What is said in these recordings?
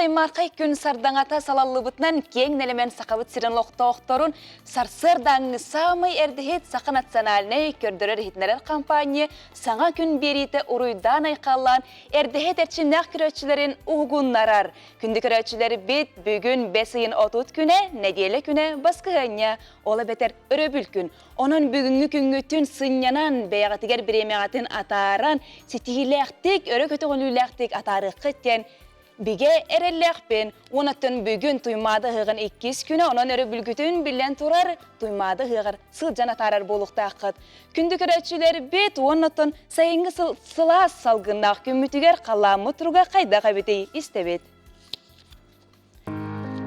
аймарқай күн сардаңата салаллыбытнан кең нелемен сақабыт сирен лоқтоқторун сарсырдаңы самый әрдіхет сақа национальный көрдірер хитнерер компания саңа күн бериті ұруйдан айқалан әрдіхет әрчімнәқ күрөтчілерін ұғыннарар. Күнді күрөтчілері бет бүгін бесейін отут күне, неделі күне басқығanya, ола бетер өрөбіл күн. Onun бүгінгі күнгі түн сынянан бәйғатығар біремеғатын атаран, сетігіләқтік, өрі көті ғыліләқтік атары қыттен, Биге эрелләхпен, онатын бүгін туймады ғығын 2 күні, онан өрі бүлгітін білен тұрар, туймады ғығыр сылжан атарар болуқта ақыт. Күнді күрәтшілер бет, онатын сайынғы сылас салғынақ күмітігер қаламы тұруға қайдаға бетей істебет.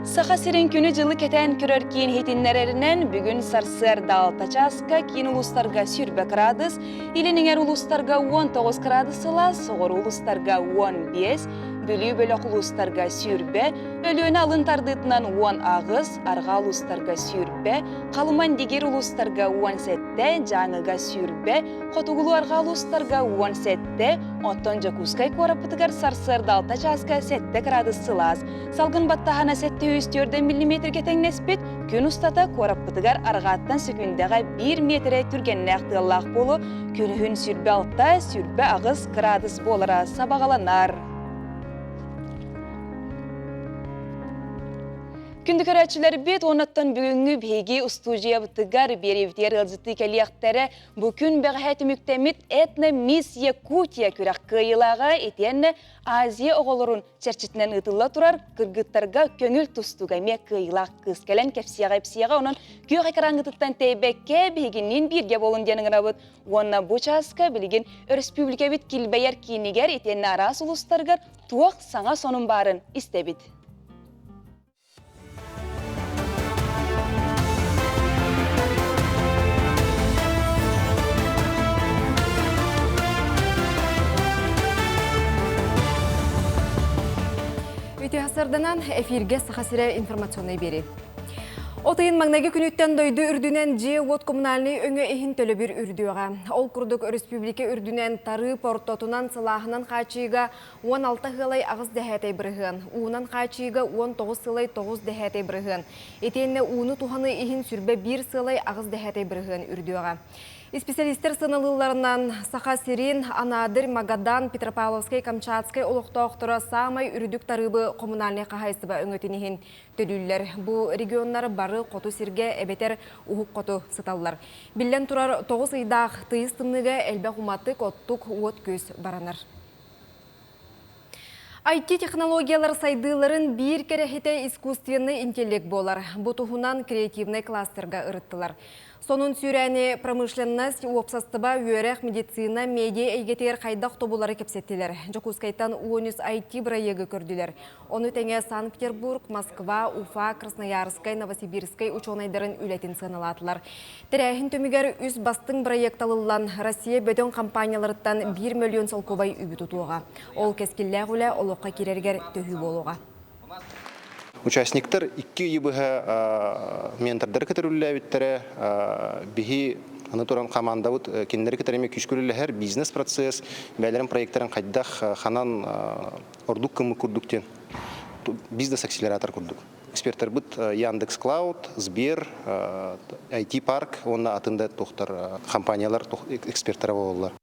Саха сирен күні жылы кетен көрөр кейін хетиннерерінен бүгін сарсыр далтачаска кейін улустарға сүрбе градус, илініңер улустарға 19 градус сыла, соғыр улустарға 15, бөлі бөлік улустарға сүрбе, өліөні алын тардытынан 10 ағыз, арға улустарға сүрбе, қалыман дегер улустарға 17, жаңыға сүрбе, қотуғылу арға улустарға 17, оттон жакускай корапытығар сарсыр далтачаска 7 градус сылаз, салғын баттахана 700 мм теңнеспет, күн ұстата кораппытығар арғаттан секундага 1 метре түргеннәқ тыллақ болу, күнігін сүрбе алта, сүрбе ағыз градус болара сабағаланар. Күнді көрәтшілер бет, онаттан бүгінгі бейге ұстужия бұттығар беревдер ғылжытты кәлияқтары бүкін бәғәйті мүктемет этна мисс Якутия күрәқ қиылаға етенні Азия оғылырын чәрчетінен ұтылла тұрар кыргыттарға көңіл тұстуғаме қиылақ қыз кәлін кәпсияға онын көғай қараңғытықтан тәйбәкке бейгінен бірге болын денің рабыт. Онна бұл часқа білген республика бет келбәйер кейінігер етенні арас ұлыстарғар туақ саңа сонын барын істебет. Үтіғасырданан эфирге сақасыра информационный бері. Отайын маңнаги күніттен дойды үрдінен же от коммунальный өңі ehин төлі бір үрдіға. Ол күрдік республика үрдінен тары портотунан сылағынан қачыға 16 ғылай ағыз дәхәтей бірігін. Уынан қачыға 19 сылай 9 дәхәтей бірігін. Етенне уыны туханы ehин сүрбе 1 сылай ағыз дәхәтей бірігін үрдіға. Специалистер сынылыларынан Саха Сирин, Анадыр, Магадан, Петропавловскай, Камчатскай олықтауқтыра самай үрдік тарыбы коммунальный қағайсыба өңітінігін төлілер. Бұл регионлар бары қоту сирге әбетер ұғық қоту сыталылар. Білден тұрар 9 айдақ тыйыстымныға әлбә құматы коттық от көз баранар. IT-технологиялар сайдыларын бір керехете искусственный интеллект болар. Бұтығынан креативный кластерға ұрыттылар. Сонун сүйрәне промышленность уопсастыба үйерек медицина, медиа әйгетер қайдақ тобулары кепсеттілер. Жокускайтан уонус IT бірайығы көрділер. Оны тәңе Санкт-Петербург, Москва, Уфа, Красноярскай, Новосибирскай учонайдарын үлетін сыналатылар. Тәрәхін төмігер үз бастың проектталылан Россия бөтен компанияларыттан 1 миллион солкобай үбі тұтуға. Ол кескілләғ үлі олыққа керергер төхі болуға. Участниктар 2 ебігі ментордар көтерілі әбіттері бігі анатуран команда бұд кендері көтереме күшкөлілі әр бизнес-процесс бәлерін проекттарын қайдақ қанан ордук кімі күрдіктен бизнес-акселератор күрдік. Эксперттер бұд Яндекс Клауд, Сбер, IT Парк, онына атында тоқтар компаниялар эксперттері болылар.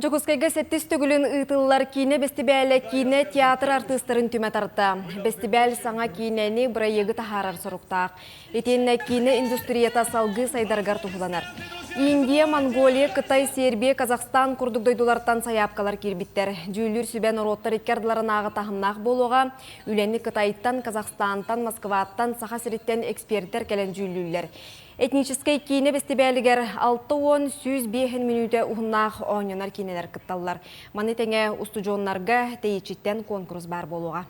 Жокускайга сеттес төгілін ұйтылылар кейіне бестебәлі кейіне театр артыстарын түмет арта. Бестебәл саңа кейінені бұрайығы тахарар сұрықтақ. Етеніне кейіне индустрията салғы сайдарғар тұғыланар. Индия, Монголия, Қытай, Сербия, Казахстан күрдік дойдулардан саяпкалар кербіттер. Жүйілер сүбән ороттар еткерділарын ағы тағымнақ болуға, үлені Қытайттан, Казахстантан, Москваттан, Саха-Сиреттен эксперттер кәлен жүйілілер. Этническай кейіне бестебәлігер 6-10-105 минуты ұғыннақ оңынар кейнелер күтталылар. Маны тәңе ұстыжонларға тейчеттен конкурс бар болуға.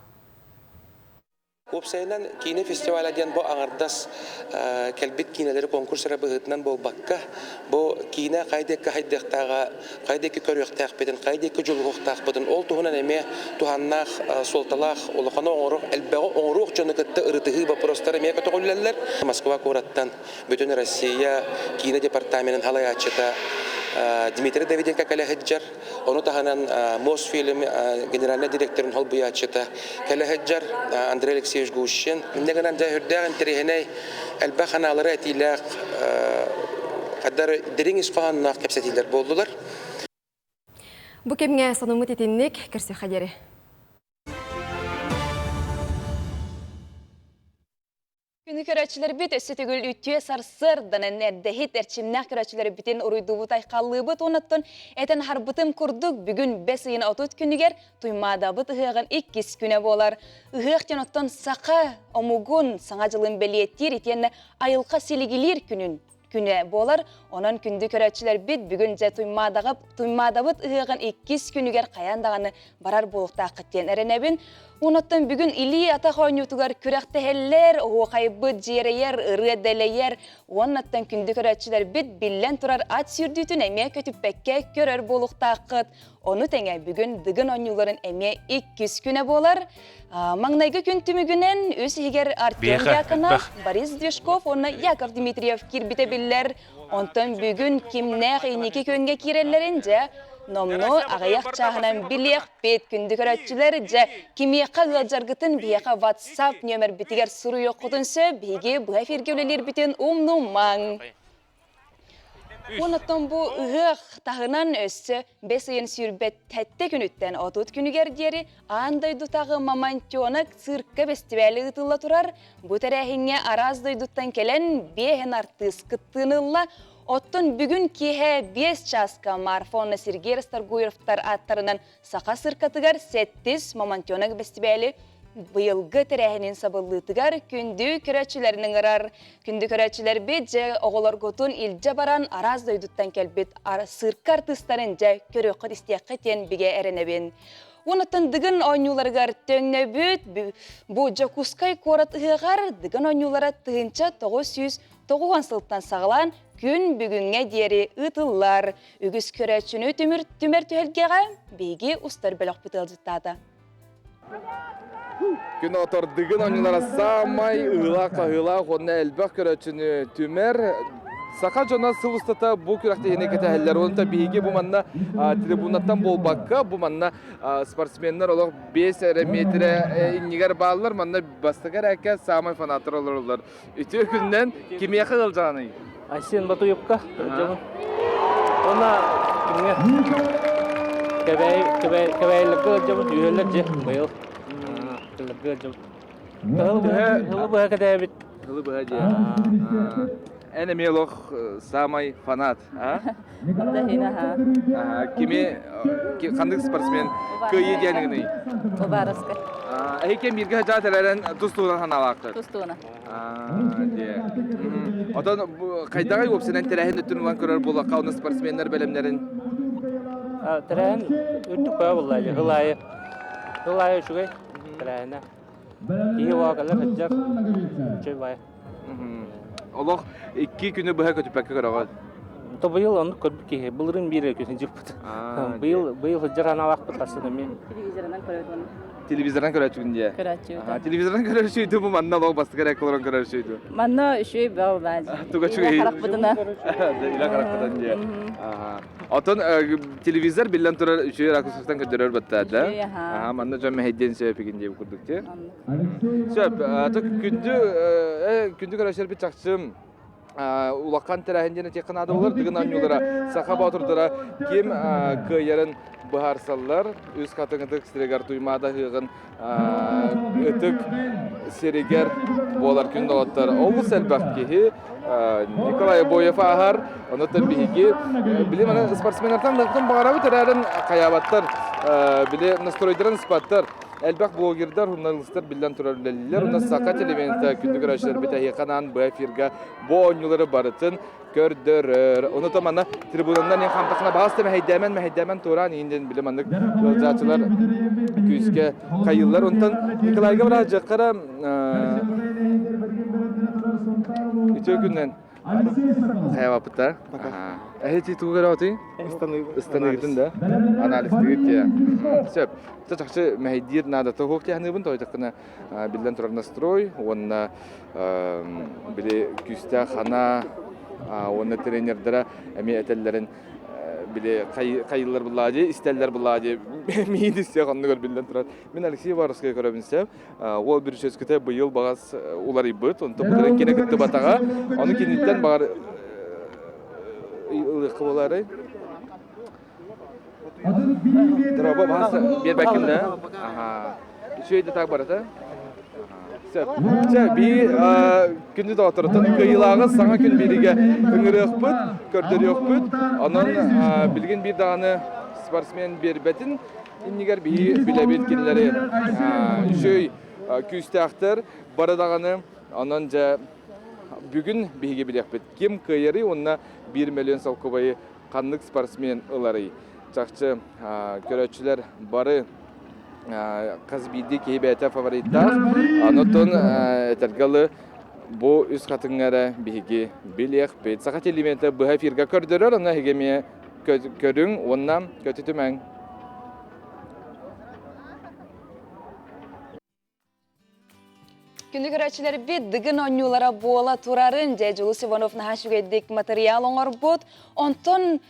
Опсайнан кине фестиваляден бо аңардас келбит кинелери конкурсара быгытынан бол бакка бо кине кайдекке хайдектага кайдекке көрөктак беден кайдекке жолгоктак беден ол туһунан эме туханнах солталах олохано оңорук элбего оңорук жөнөкөттө ырытыгы вопростары эме көтөгүлләр Москва кораттан бүтүн Россия кине департаментин халаячыта Дмитрий Давиденко калахиджар, оны таханан Мосфильм генеральный директорын холбуячыта калахиджар Андрей Алексеевич Гущин. Миндегенан жайырдаган терехеней әлбә ханалары әтиләк каддар дерин исфаганнак кепсетилер болдулар. Бу кемге санымыт етеннек кірсе қадері. Күні көрәтшілер бит өсі түгіл үтте сарсырданын әрдәхет әрчімнәк көрәтшілер бітен ұройдуы тайқалығы бұт оныттын әтін харбытым күрдік бүгін 5 айын 30 күнігер туймада бұт ұғығын 2 күні болар. Ұғық теноттан сақа омуғын саңа жылын бәлиеттер етені айылқа селегелер күні болар. Онан күнді көрәтшілер бит бүгін жә туймада бұт ұғығын 2 күнігер қаяндағаны барар болықта қыттен әрінәбін. Оныттан бүгін или атақ ойнютугар күрәқтәһәлләр, оғайбыт жерейер, ырыдәләйер. Оныттан күнді көрәтшілер бит біллән тұрар ат сүрдүтін әме көтіппәкке көрер болуқта қыт. Оны тәңе бүгін дығын ойнуларын әме 2 күні болар. Маңнайғы күн түмігінен өз егер Артем Якына, Борис Двешков, оны Яков Дмитриев кирбіте білләр. Онтан бүгін кимнәқ енеке көнге киреллерінже, Номно ағаяқ чағынан білеқ бет күнді көрәтшілер жа кемеқа ғалжарғытын бияқа WhatsApp нөмір бітігер сұру еқұтынсы бейге бұға фергеулелер бітін умну маң. Онаттан бұл ұғық тағынан өссі 5 айын сүрбет тәтті күніттен 30 күнігер дері андайдутағы мамантионық цирка фестивалі ұтылла тұрар. Бұ тәрәхіңе араздайдуттан келен бейхен артыс қыттынылла. Оттон бүгін кеhe 5 часка марафонны Сергей Расторгуевтар аттарынан сақа сыркатыгар 7 мамантионық фестивалі бұйылғы тәрәхінен сабыллытыгар күнді көрәтшілерінің ырар. Күнді көрәтшілер бет жә оғылар ғотын илже баран араз дойдуттан келбет сырка артыстарын жә көрі қыт істеққа тен біге әрінебен. Онытын дығын ойнуларғар төңне бүт, бұ жакускай корат ұғығар дығын ойнулара тұғынша 990 сылттан сағылан күн бүгінге дері ұтылар. Үгіз көрәтшіні түмір түхелгеға бейге ұстар бөліқ бұтыл жұттады. Күн отыр дығын ойнулара самай ұла-қағыла қонна әлбәқ көрәтшіні түмір. Сақа жона сыл ұстата бұл күрәқті енекеті әлілер. Онында бейге бұл манна трибунаттан болбаққа, бұл манна спортсменлер олық 5 метрі инегер бағылар, манна бастығар әке самай фанатыр олар. Үтір күннен кемеқі қыл жағаны? Айсен бату юбка, жамын. Она кәбәйлігі жамын, үйелер же, байыл. Кәлігі жамын. Ғылы бұға кәді әбіт. Ғылы бұға же. Әне мелоқ самай фанат. Кеме, қандық спортсмен көйе дегенігіне? Обаровска. Әйкен бірге жатыларын тұстуынан ханалақты? Тұстуына. Одан қайдағай өпсінен тәрәхін үттін ұлан көрер болаққа оны спортсменлер бәлемдерін? Тәрәхін үттік көй болайды, ғылайы шүгей тәрәхіні. Кейі уағалар ғыджар чөй бай. Олық 2 күні бұға көтіпәкі көріғал? Бұйыл оны көрбік кейі, бұлырын бірі көсін жүк бұд. Бұйыл ғыджар аналақ бұд қасыны мен. Телевизорынан көреді оны. Телевизордан көрәт жүгінде? Көрәт жүгінде. Телевизордан көрәт жүгінде бұл манна лоғы басты кәрәк қылырын көрәт жүгінде? Манна үшөй бәу бәді. Туға жүгей? Ила қарақ бұдына. Ила қарақ бұдан де. Отын телевизор білден тұрар үшөй ракусықтан көдерер бұтта, да? Үшөй, аха. Манна жөн мәхейден сөйіпігінде бұл күрдік те? Сөйіп, күнді көрәшер бір чақшым. Улаққан тәрәхіндені тек қанады олар, дығын анюлара сақаба отырдыра кем көйерін бұхарсалар, өз қатыңыдық сірегер туймада ғығын өтік серегер болар күнді олаттар. Олғы сәлбәқ кейі Николай Боев ағар, оныттан бейге, біле мана спортсменлерден лықтың бағарабы тәрәрін қаябаттар, біле настройдырын спаттар. Әлбәқ блогердар, журналистер білден тұрарлелер, ұна сақа телевенті күндігір әшілер бітәйе қанан бұ әфирға бұ ойнулары барытын көрдірір. Оны тамана трибунандан ең қамтақына бағасты мәхейдәмен тұран енден білім андық жатшылар күйіске қайылар. Онтан Николайға бұра жаққара үтеу күннен қаябапыта. Әйті тұғы көрі отың? Ыстанығытын да? Аналистігіт те. Сөп, чақшы мәйдер надаты хоқ тәхінігін тойдықына білден тұрар настрой, онына біле күсті қана, онына тренердері әме әтелерін bile kayıllar bulladı, isterler bulladı. Miydi size kanlı görbilden turar. Ben Alexey Varovskaya görebinsem, o bir söz küte bu yıl bağız ular ibıt. Onu bunların kene kıttı batağa. Onu kenditten bağır ılıqı oları. Draba bağız bir bakımda. Aha. Şöyle tak barata. Bir gündüz oturtun kıyılağı sana gün biriga ıngırı yokput, kördürü yokput. Onun bilgin bir dağını sportsmen bir betin. İnniger bir bilebet kinleri şöy küstahtar baradağını onun ja bugün bihi bilekpet. Kim kıyırı onunla 1 milyon salkubayı kanlık sportsmen ıları. Çakçı köröçüler barı kız bildi ki bete favoritler. Anotun tergalı bu üst katınlara bihigi bilek bet. Sakat elementi bu hafirga kördürür ona hegemiye körün ondan kötütümen. Күндү көрәчілер бит дыгын онюлара бола турарын же Жулус Иванов нахашугеддик материал оңор бут. Онтон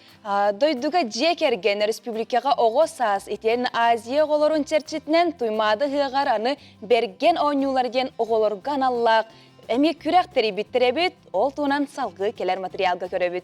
дойдуга жекерген республикаға оғы саас итен Азия оғолорун черчитнен туймады хыгар аны берген онюларген оғолорган аллақ. Эми күрәктери биттеребит, ол туынан салгы келер материалга көребит.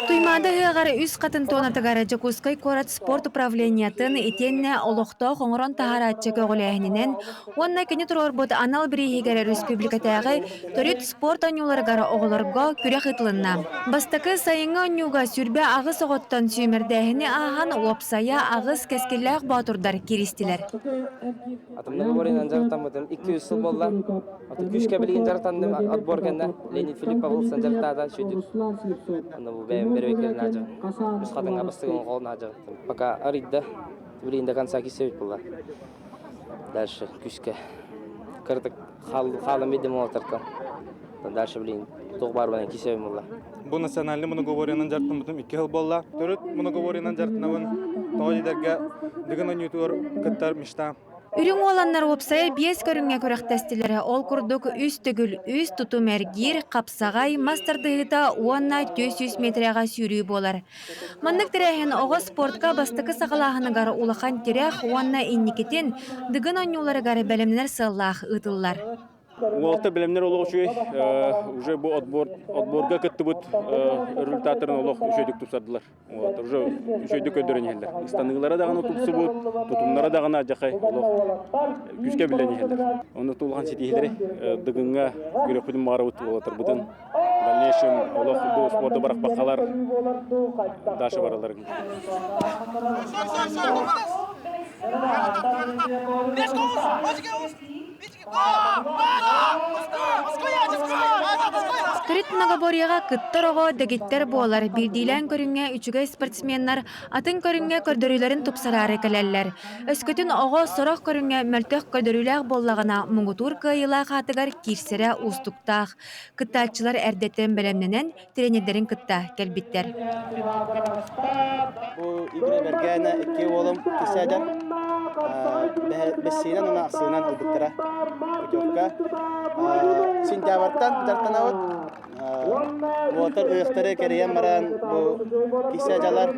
Туймады хыгары үс катын тонатыгары Жакускай корат спорт управлениятын итенне олохто хоңорон тахаратчы көгөлэхининен онна кини турорбут анал бирихигere республикатагы торит спорт анюларгара оголорго күрэ хытылынна. Бастакы сайыңы анюга сүрбе агыс оготтон сүймердехини ахан опсая агыс кескиллах батурдар киристилер. Атымны боринан жартамытым 200 жыл болла. Аты күшкө билген жартандым отборганда Леонид Филиппов жартада шүдүк. Аны бу бербектерин ажы. Үз катынга бастыгын колун ажы. Пока арыйда билген до конца кисебит булла. Дальше күшкө кырдык халым бидем отуркан. Дальше билген тог бар менен кисебим булла. Бу национальный моноговоренан жартамытым 2 жыл болла. Төрөт моноговоренан жартынабын тоодерге деген онютур кыттар мишта. Үрүң оланнар опсая биес көрүңе көрөктестилери ол курдук үс түгүл үс тутум эргир капсагай мастардыгыта уанна 400 метрага сүйрүү болар. Мандык тирехин ого спортка бастыкы сагалахыныгар улахан тирех уанна инникетин дыгын онюларыгар белемнер сыллах ытыллар. Уолта билемнер олох үчү уже бу отборга кыттыбыт результаттарын олох үшөйдүк тупсардылар. Вот уже үшөйдүк көдөрөнелер. Станыгылара дагы тупсубут, тутумнара дагы жакай олох күчкө биленелер. Оны тулган сетилери дыгынга көрөкүдүн барыбыт болотур бутун. Дальнейшем олох бу спортта барак бакалар дашы баралар. Төрит многоборьяга кытторого дегиттер болар. Билдилен көрүнгө үчүгө спортсменнар атын көрүнгө көрдөрүлөрүн тупсарары келелер. Өскөтүн ого сорох көрүнгө мөлтөх көрдөрүлөр боллагана муңутур кыйыла хатыгар кирсере устуктах. Кыттаачылар эрдеттен белемненен тренердерин кытта келбиттер. Бу игре бергена 2 болом кисадар. Бессинен она аксынан улбуттара. Путевка. Сентябрьтан тартанавыт. Уотар ыйыктары кереен баран бу кисажалар.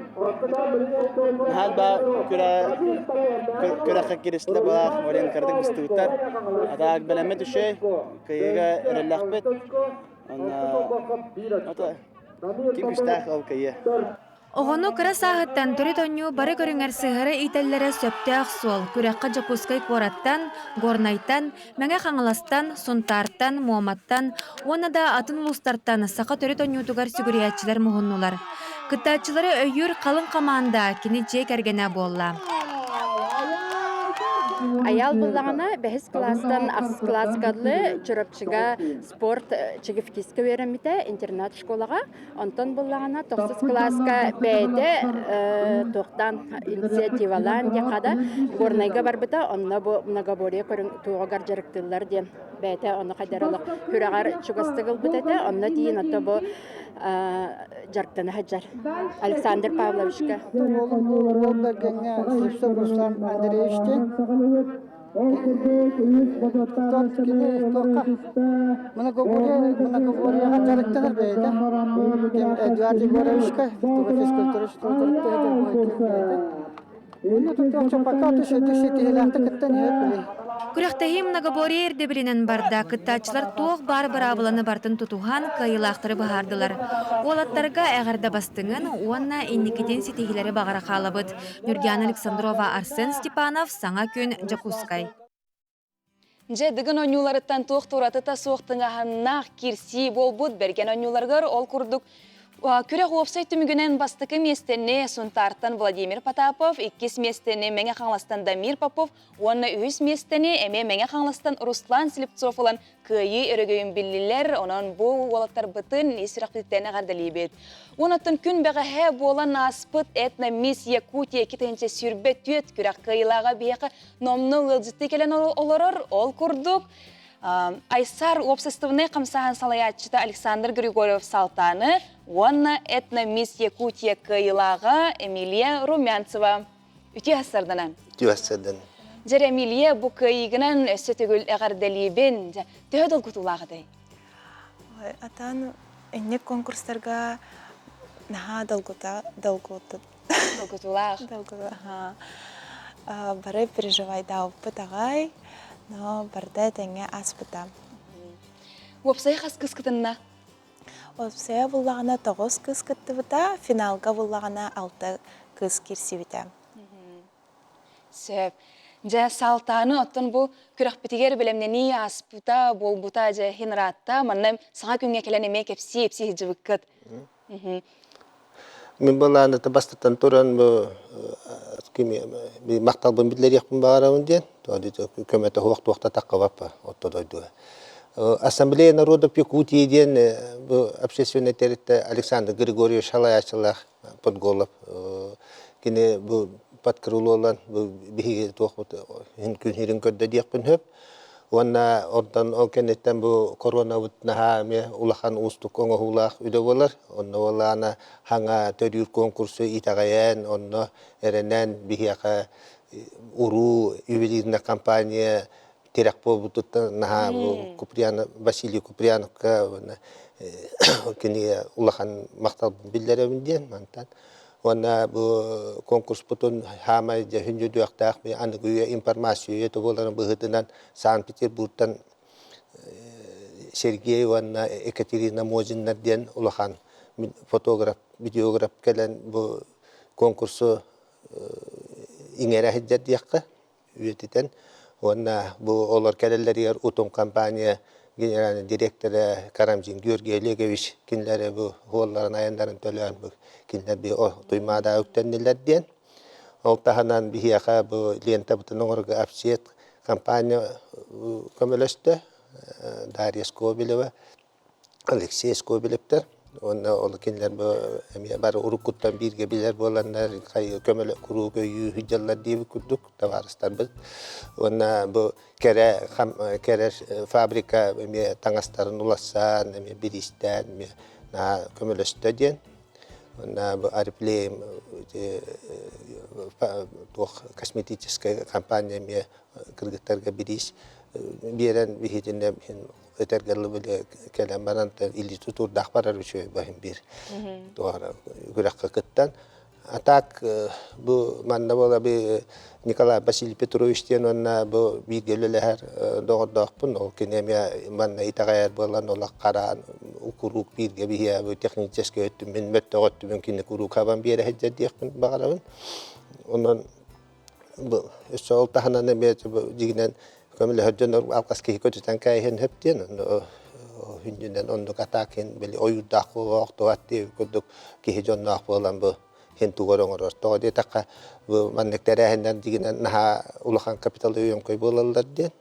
Хал ба күрәккә киресле була, орен кырдык бистүтәр. Атак белеме төшә, кыйга эреләхбет. Ата ким күстәх ал кыя. Оғону кыра сағыттан төрет оню бары көріңер сығыры ителлері сөптәқ сол, күрәққа Жакускай кораттан, горнайтан, мәңе қаңыластан, сунтарттан, муаматтан, оны да атын ұлыстарттан сақа төрет оню тугар сүгіриятчылар мұғыннулар. Кыттачылары өйір қалың қаманда кені жек әргене болла. Аял буллагана бәхис класстан ас класс кадлы чурапчыга спорт чыгып киске беремите интернат школага. Онтон буллагана 9 класска бәйде тоқтан инициативалан декада горнайга барбыта онна бу многоборье тугар жарыктылар ден бәйте оны кайдаралык хүрагар чугастыгыл битете онна тиин отто бу жарктаны хаджар Александр Павловичка Руслан Андреевичтен многоборьега жарыкталар бейде. Эдуард Егоровичка физкультура Күрәхтәһи многоборье эрдебиринен барда кыттачылар туох бар-барабыланы бартын тутухан кайылақтыры бахардылар. Олаттарга әгәрдә бастыңын, уанна инникетен сетегиләре багара халабыт. Нургиян Александрова, Арсен Степанов, Саңа күн, Жакускай. Же дыгын онюларыттан туох тураты та суықтыңағаннақ кирси болбуд берген онюларгар ол күрдік. Күрек опсай түмігінен бастықы местенне Сунтартан Владимир Потапов, 2 местенне Меңе қаңластан Дамир Попов, онна 3 местенне әме Меңе қаңластан Руслан Слепцов олан күйі өрігейін білілер, онан бұл олаттар бұтын есірақпеттені ғардалейбет. Онаттың күн бәғі болан аспыт этна мисс Якутия кетенче сүрбет түйет күрек күйілаға бейеқі номны ұлжытты келен оларыр, ол күрдік. Айсар обществоны қамсаған салаятчыда Александр Григорьев Салтаны, онна этна мисс Якутия кайылаға Эмилия Румянцева. Үті асырдынан? Үті асырдан. Жер Эмилия бұ кайығынан өсі түгіл әғарделейбен, түйеділ күтулағыдай? Атан әннек конкурстарға наға долгутулақ. Долгутулақ? Долгутулақ. Бары переживай дау пытағай. Но барда теңе аспыта. Опсай қас кыз кытынна? Опсай бұллағына 9 кыз кытты бұта, финалға бұллағына 6 кыз керси біта. Сөп. Жа Салтаны оттын бұл күрек бітігер білемнені аспыта, бол бұта жа хинратта, маннам саңа күнге келен еме кепси жывық кыт. Мен бұллағына бастаттан тұран мақтал бұн бітлер еқпін бағарауын ден, көмәті хуақты таққа баппа, отты дойды. Ассамблея народов Якутии ден общественный территория Александр Григорьевич Шалаячылах подголов. Кені бұл паткырулы olan, бігі тоқ күн херін көрді деқпін хөп. Онна ордан ол кенеттен бұл корона бұтнаға улахан ұстық оңы ұлақ үйді болар. Онна олағына хаңа төрір конкурсы итағаян, онна әрінен бігі уру ювелирна компания терек болбутта наха Василий Куприяновка кені улахан мақтал білдерімден мантан. Онна бұл конкурс бұтын хамай жәхінді дуақтақ мен анығыя информацию еті боларын бұғытынан Санкт-Петербургтан Сергей онна Екатерина Мозиннерден улахан фотограф, видеограф кәлін бұл конкурсы иңері хеджет яққа үйететен. Онна бұл олар кәлелер ұтым компания генеральный директоры Карамзин Георгий Олегович кинләре бұл оларын аяндарын төлөен бұл кинлер бұл туймада өктенделер ден. Ол тағанан бігеға бұл лента бұтын оңырға апсет компания көмілісті. Дарья Скобелева, Алексей Скобелевтер. Онна ол кинлер бар урукуттан бирге билер боландар көмөлө куруу көйүү хүжаллар дейби күрдүк товарыстар біз. Онна бу кере фабрика таңастарын уласан, биристен, көмөлөстө ден. Онна бу Арифлейм косметическая компания кыргыттарга бирис берен бихитинде Этергерлы біле кәлем баранты институт дақпарар үші бәхім бір күрәққа күттен. Атак бұл манда бола бір Николай Василий Петровичтен онна бұл бейгелілер доғырдақпын. Ол кенеме манда итағайар болан олақ қаран ұқыруқ бірге бейе бұл техническе өттім. Мен мөтті ғоттым өмкені құруқ қабан бері әджет дейқпін бағарабын. Онын бұл өсі ол тағынан әмет жігінен көмілі хөдден алқас кейі көтітен кәйхен хөптен, хүндінен ондық атақын білі ойудақ оқты ватты көдік кейі жоннақ болан бұл хентугор оңорор. Тоди такка бу маннектерәһеннән дигән наха улахан капитал өйем кой булалар дигән.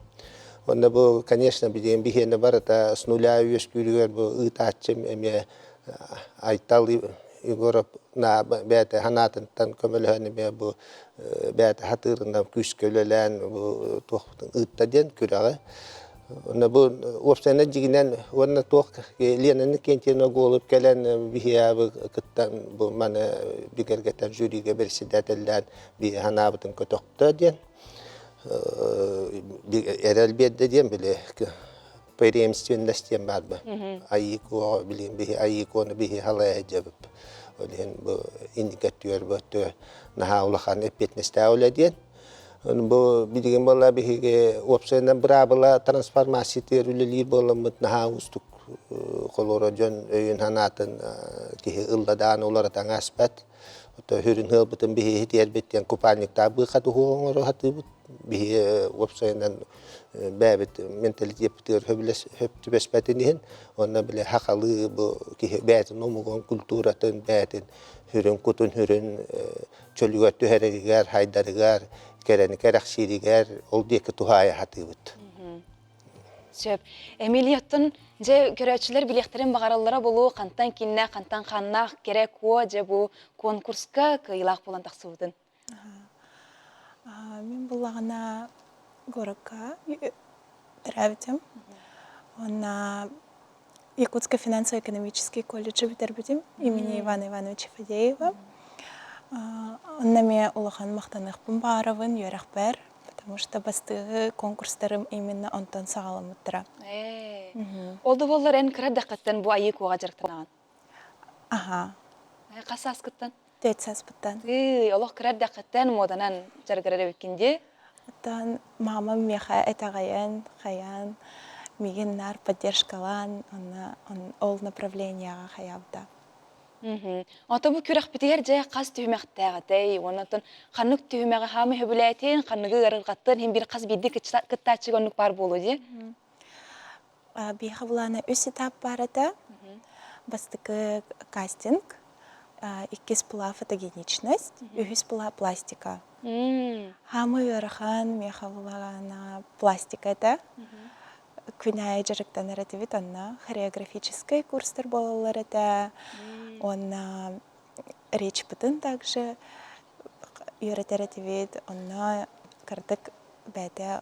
Онда бу, конечно, биден бихене бар та с нуля үскүргөр бу ытачым эме айтал Егоров на бәте ханатынтан көмөлһәне бе бу бәте хатырында күш көлелән бу тохтын ыттаден күрәгә. Онда бу опсана дигән онда тох ленен кентене голып келән бихия бу кыттан бу маны бигәргәтән жюриге берсидәтелән би ханабытын көтөктә дигән. Эрелбедде дигән биле преемственностьем бар бы. Айыко билем бихи айыконы бихи халая җабып. Олен бу индикатор бу наха улахан эпетнестә үләден. Бу бидеген бала бихиге опсеннән брабыла трансформация терүлелер боламыт наха устук колора жон өйүн ханатын кихи ылдадан улар таңаспат. Ото хүрүн хылбытын бихи тербеттен купальниктә бу хату хоңоро хатыбыт бихи опсеннән бәбит менталитеттер хөптүбеспәтенен онна биле хакалы бу кихи бәтин номугон культуратын бәтин хүрүн кутун хүрүн чөлүгә төһәрегәр хайдарыгар керәне кәрәксиригәр ул деке тухая хатыбыт. Сөп, Эмилияттын же көрәчілер билектерин бағаралара болу қантан кинне, қантан қаннақ керек о же бу конкурска кыйлақ болан тақсыбыдын? Мен бұлағына городка травитим. Он Якутско финансово-экономический колледж битербитим имени Ивана Ивановича Фадеева. Он нами улахан мақтаных бумбаровын йөрәхбәр, потому что бастығы конкурстарым именно онтан сағалым ұттыра. Олды болар ән кірі дәқаттан бұ айы көға жарықтанаған? Аха. Қасы асқыттан? Төт саспыттан. Олық кірі дәқаттан моданан жарғырары өткенде? Оттан мамам меха этағайын, қаян, мегеннар поддержкалан, ол направленияға қаябда. Ата бу күрәк битер жай қас түймәктәгә тәй, оннан ханнык түймәгә һәм хөбүләтен, ханныгы гаргаттан һәм бир кыз бидди кыттачыгынлык бар булу ди. Биха буланы үс этап бар ата. Бастыкы кастинг, иккис була фотогеничность, үс була пластика. Һәм ярхан меха булгана пластика ата. Күнәй жарыктан әретевит, онна хореографический курстар болалар это, онна речь бытын также әретевит, онна кардык бәді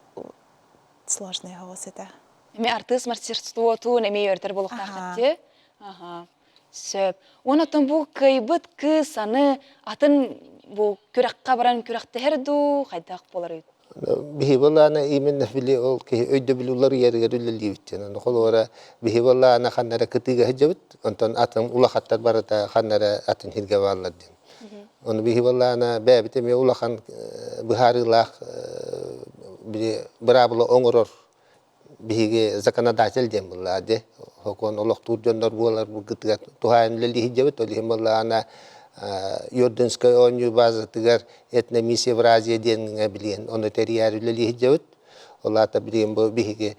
сложный голос это. Эме артист мастерство ту неме йөртер булык тахтте. Сөп. Оннан бу кайбыт кыз аны атын бу күрәккә баран күрәкте һәрду хайдак булар. Бихибалана именно били ол ки өйдө билулар ярыгырылы ливиттен. Холора бихибалана ханнара кытыга хҗабыт, онтон атын улахаттар барата ханнара атын хирге балладын. Он бихибалана бәбите ме улахан бихарылах били брабла оңорор биге законодатель дем булады. Хокон олох турҗандар булар бу кытыга тухайн лили хҗабыт, ол хималана Йорданская оню база тигар этномиссия в Азии денге билен оны территориялы хижет олата билен бу биге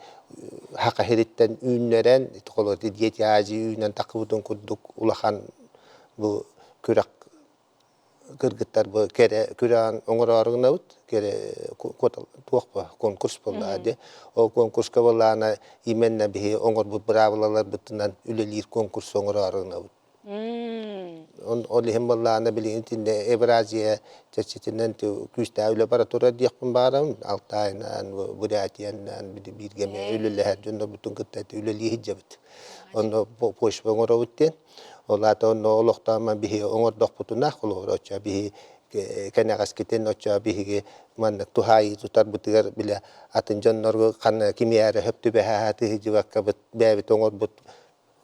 хака хириттен үннерен толоти диет яжи үннен такыбытын курдук улахан бу күрәк кыргыттар бу кере күрән оңороругна бут кере котал туакпа конкурс булды. О конкурска булана именне биге оңор бу бравалар бутунан үлелир конкурс оңороругна бут. Oleh hembalana bilin tinde Evrazia çeşitliğinden küste laboratuvar diyekpun baram Altay'dan Buryatia'dan bir gemi ölüler cunda bütün kıtayı ölüliği hicabet. Onu poş bangora utten. Olata onu olukta bihi onur dokputuna kolor oça bihi kenagas kiten oça bihi man tuhai tutar butigar bile atıncan norgo kan kimyara heptü behati hicabet kabet bebet onur but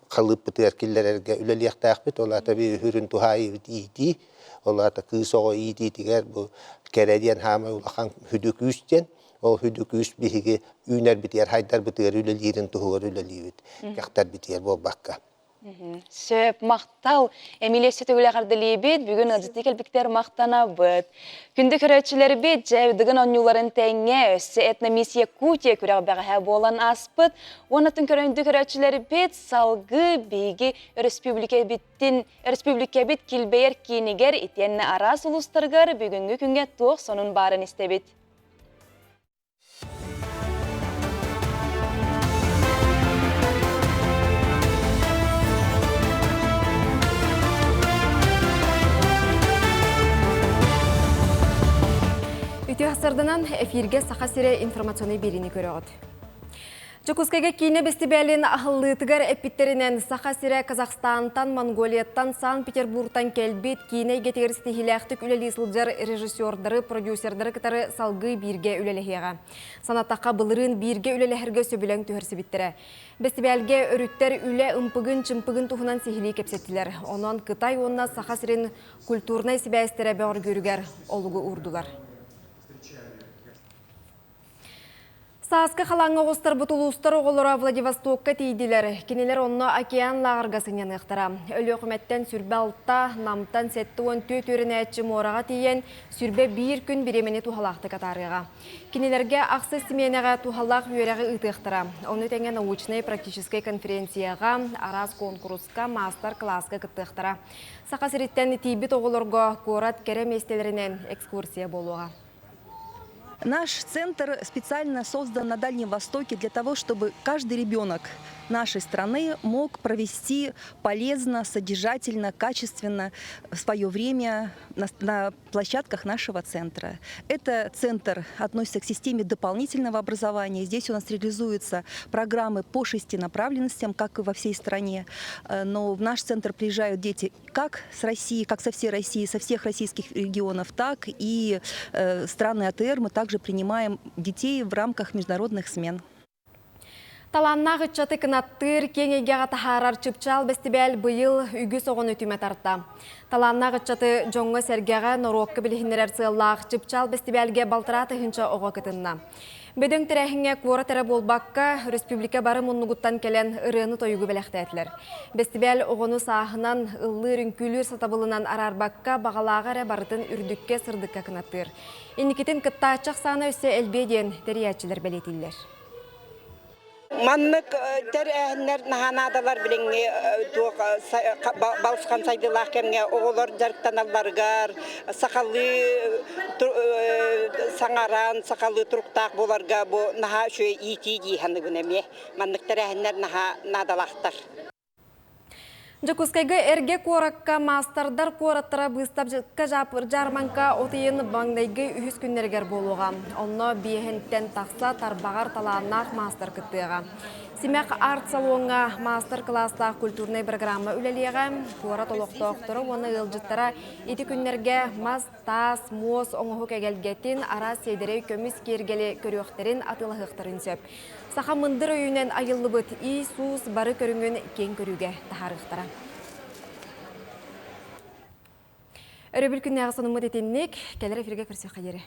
kalıp bitiyor killerge üleliyek takbit ola tabi hürün tuhayı iti ola ta kıso iti diğer bu kerediyen hama ulakan hüdük üstten o hüdük üst bihige üner bitiyor haydar bitiyor üleliyerin tuhur üleliyet yaktar bitiyor bu bakka Сөп мақтал, Эмилия сөтігілі қардылейбет, бүгін ұдзыты келбіктер мақтана бұд. Күнді көрәтшілері бет, жәвдігін онюларын тәңе, өсі этномиссия кутия күрәғ бәғі болан аспыд. Онатын көрәнді көрәтшілері бет, салғы бейгі республика бет келбейер кейінігер етенні арас ұлыстырғыр бүгінгі күнге тоқ сонын барын істебет. Үті ғасырдынан эфирге сақа сире информационный беріні көріғыд. Чукускайга кейіне бестебәлін ақыллытығар әппеттерінен сақа сире Казахстантан, Монголияттан, Санкт-Петербургтан кәлбет кейіне гетегір стихиләқтік үлелі сылжар режиссердары, продюсердары кітары салғы бирге үлеліғеға. Санаттаққа бұлырын бирге үлеліғерге сөбілен түхірсі біттірі. Бестебәлге өріттер үлі ұмпығын-чымпығын тұхынан сихили кепсеттілер. Онан Қытай онына сақа сирен культурнай себәйістері бәғыр көрігер олығы ұрдылар. Саасқы қалаңы ғостар бұтылуыстар оғылыра Владивостокқа тейділер. Кенелер онына океан лағырғасынен ұқтыра. Өлі өкіметтен сүрбе алтта, намтан сәтті он төт өрін әтші мораға тейен, сүрбе бір күн біремені тухалақты қатарыға. Кенелерге ақсы семенеға тухалақ үйеріғі ұтықтыра. Оны тәңе научный практической конференцияға, араз конкурсқа, мастер-классқа күттіқтыра. Сақа сіреттен тейбіт оғылырға корат кәрі местелерінен экскурсия болуға. Наш центр специально создан на Дальнем Востоке для того, чтобы каждый ребенок нашей страны мог провести полезно, содержательно, качественно свое время на площадках нашего центра. Это центр относится к системе дополнительного образования. Здесь у нас реализуются программы по 6 направленностям, как и во всей стране. Но в наш центр приезжают дети как с России, как со всей России, со всех российских регионов, так и страны АТР. Мы также принимаем детей в рамках международных смен. Таланнағы чаты кынаттыр кеңегеға тахарар чыпчал бестебәл бұйыл үгі соғын өтіме тартта. Таланнағы чаты жоңғы сәргеға норокқа білігінерер сыллақ чыпчал бестебәлге балтыраты хынча оға кытынна. Бедің тірәхіңе куара тәрі болбаққа республика бары мұннығыттан келен ұрыны тойығы біләқті әтілер. Бестебәл оғыны сағынан ұллы рүнкүлір сатабылынан арарбаққа бағалаға әрі барытын үрдікке сырдыққа кынаттыр. Инникетін кытта ачақ саны өсе әлбеден тәриятчылар бәлетілер. Маннык тер әһнер наханадалар билеңе балышкан сайдылах кемге оголор жарыктаналаргар сакалы саңаран сакалы туруктак боларга бу наха шөй ити диханы гүнеме маннык тер әһнер наханадалахтар. Жакускайга эрге коракка мастардар кораттара быстап жапыр жарманка отыйын баңдайгы үхіс күннергер болуға. Онно биехенттен тақса тарбағар таланақ мастер кыттыға. Семек арт салонға мастер-класста культурный программа үлелеға. Корат олықтоқтыры оны ұлжыттара еті күннерге мас, тас, мос, оңығы кәгелгетін ара сейдері көміс кергелі көріөқтерін атылығықтырын сөп. Саха мындыр өйінен айылы бұд Иисус бары көріңін кен көріге тахарықтыра. Өрі бір күнне ағысының мұдетіннік, кәлір эфирге кірсе қадері.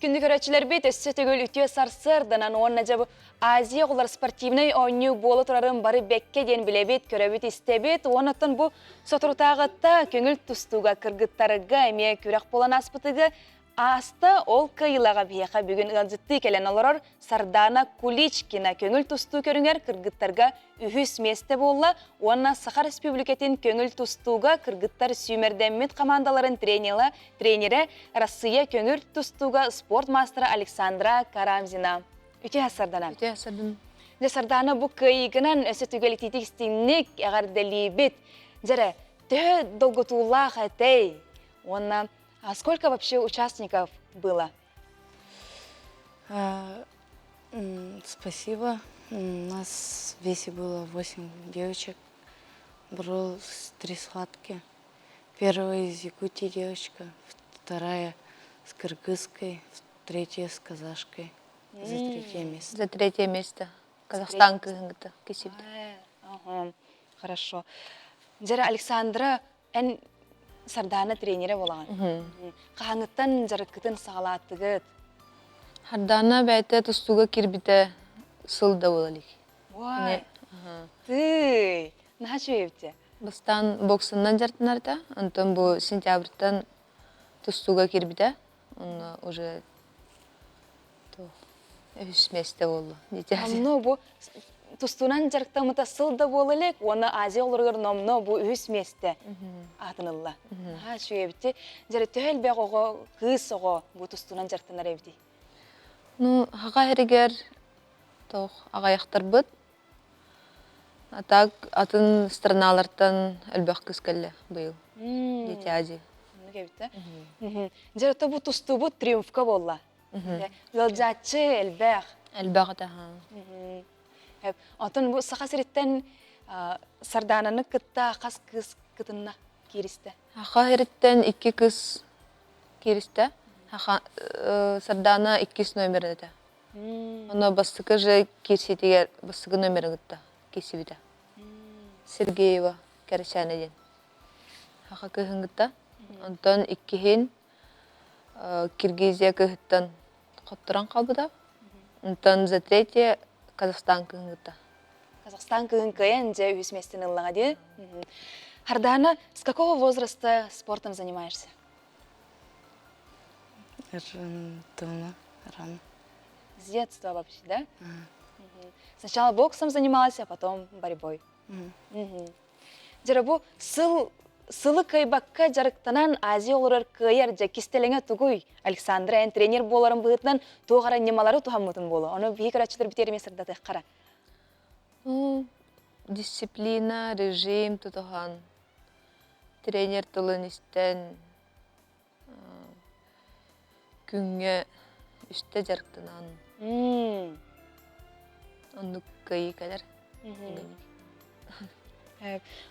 Күнді көрәтшілер бет өссі төгіл үтіе сарсырдынан оңна жабы Азия ғылар спортивный ойны болы тұрарын бары бәкке ден білебет, көрәбет істебет. Онаттан бұл сотыртағытта көңіл тұстуға кіргіттарыға әме көрәқ болан аспытыға Аста ол кайылаға бияқа бүгін ұлжытты келен оларар Сардана Куличкина көңіл тұсту көріңер кыргыттарға үхіс месті болла. Онна Саха Республикатын көңіл тұстуға кыргыттар сүймердеммет командаларын тренері Россия көңіл тұстуға спорт мастера Александра Карамзина. Үте Сардана. Сардана бұл кайығынан өсі түгелі тетікстінік әғар дәлейбет. Жәрі, түйі долготуллақ әтей. Онна А сколько вообще участников было? Спасибо. У нас в весе было 8 девочек. Был 3 схватки. Первая из Якутии девочка, вторая с кыргызской, третья с казашкой. За 3 место. За 3 место. Казахстан кызыңгыты кесепті. Хорошо. Жара Александра, Сардана тренері болған. Қағаңыттан жарыққытын сағалаттығыт? Сардана бәйті тұстуға кірбіті сылда болалик. Вай. Ты. Наха чуевте? Бастан боксыннан жартынарда, антон бу сентябрьтан тустуга кирбиде. Онна уже үс месте болду. Номно бу тустунан жарктамыта сылда болалек, оны Азия олоргор номно бу үс месте атынылла. Наха чуевте? Жары төхел бек ого, кыз ого бу тустунан жарктанар эвди. Ну, хаға herigер тоқ ағаяқтар бұд. Атак атын страналардан әлбәқ кіскәлі бұйыл. Дети Ази. Жары бу тусту бу триумфка болла. Жолжатчы әлбәқ. Әлбәқ ата. Атын бу сақа сиреттен сардананы кытта қас кыз кытынна керісті. Хаға heritten 2 кыз керісті. Сардана 2 номер еді. Оны бастықы же керсетегер бастықы номер ғытта. Кесібіді. Сергеева кәрішәні ден. Хақа күйін ғытта. Онтан 2-хен Киргизия күйіттен қоттыран қалбыда. Онтан за 3 Казахстан күйін ғытта. Казахстан күйін күйін же үс местен ұллаға де. Хардана, с какого возраста спортом занимаешься? Рано. С детства вообще, да? Сначала боксом занималась, а потом борьбой. Жарабу сылы кайбакка жарыктанан Азия олорор кыйар же кистелеңе тугуй Александра эн тренер боларын быгытынан тоғара немалары тухаммытын болу. Оны бейік рачыдыр битерме сырдаты қара. Дисциплина, режим тутухан. Тренер тылын истен күнге үсте жарықтынан. Оны кайы кәдер.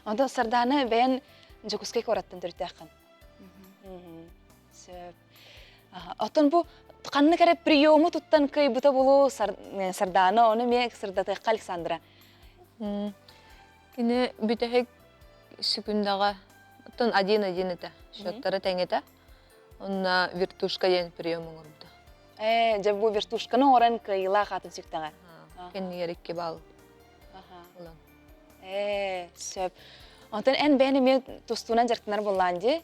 Онда сарданы бәйін жүкіскай кораттын түрті ақын. Отын бұл қанны кәрі приемы тұттан кай бұта болу сарданы, оны мен сырдаты Александра. Кені бүтәхек сүкіндаға, отын один еті, шоттары тәңеті. Онна вертушка ден приемың ұрды. Жаб бұл вертушканы оран кайыла қатын сүктаға. Кені ерекке балы. Сөп. Онтан ән бәйіні мен тұстуынан жарқтынар болған де,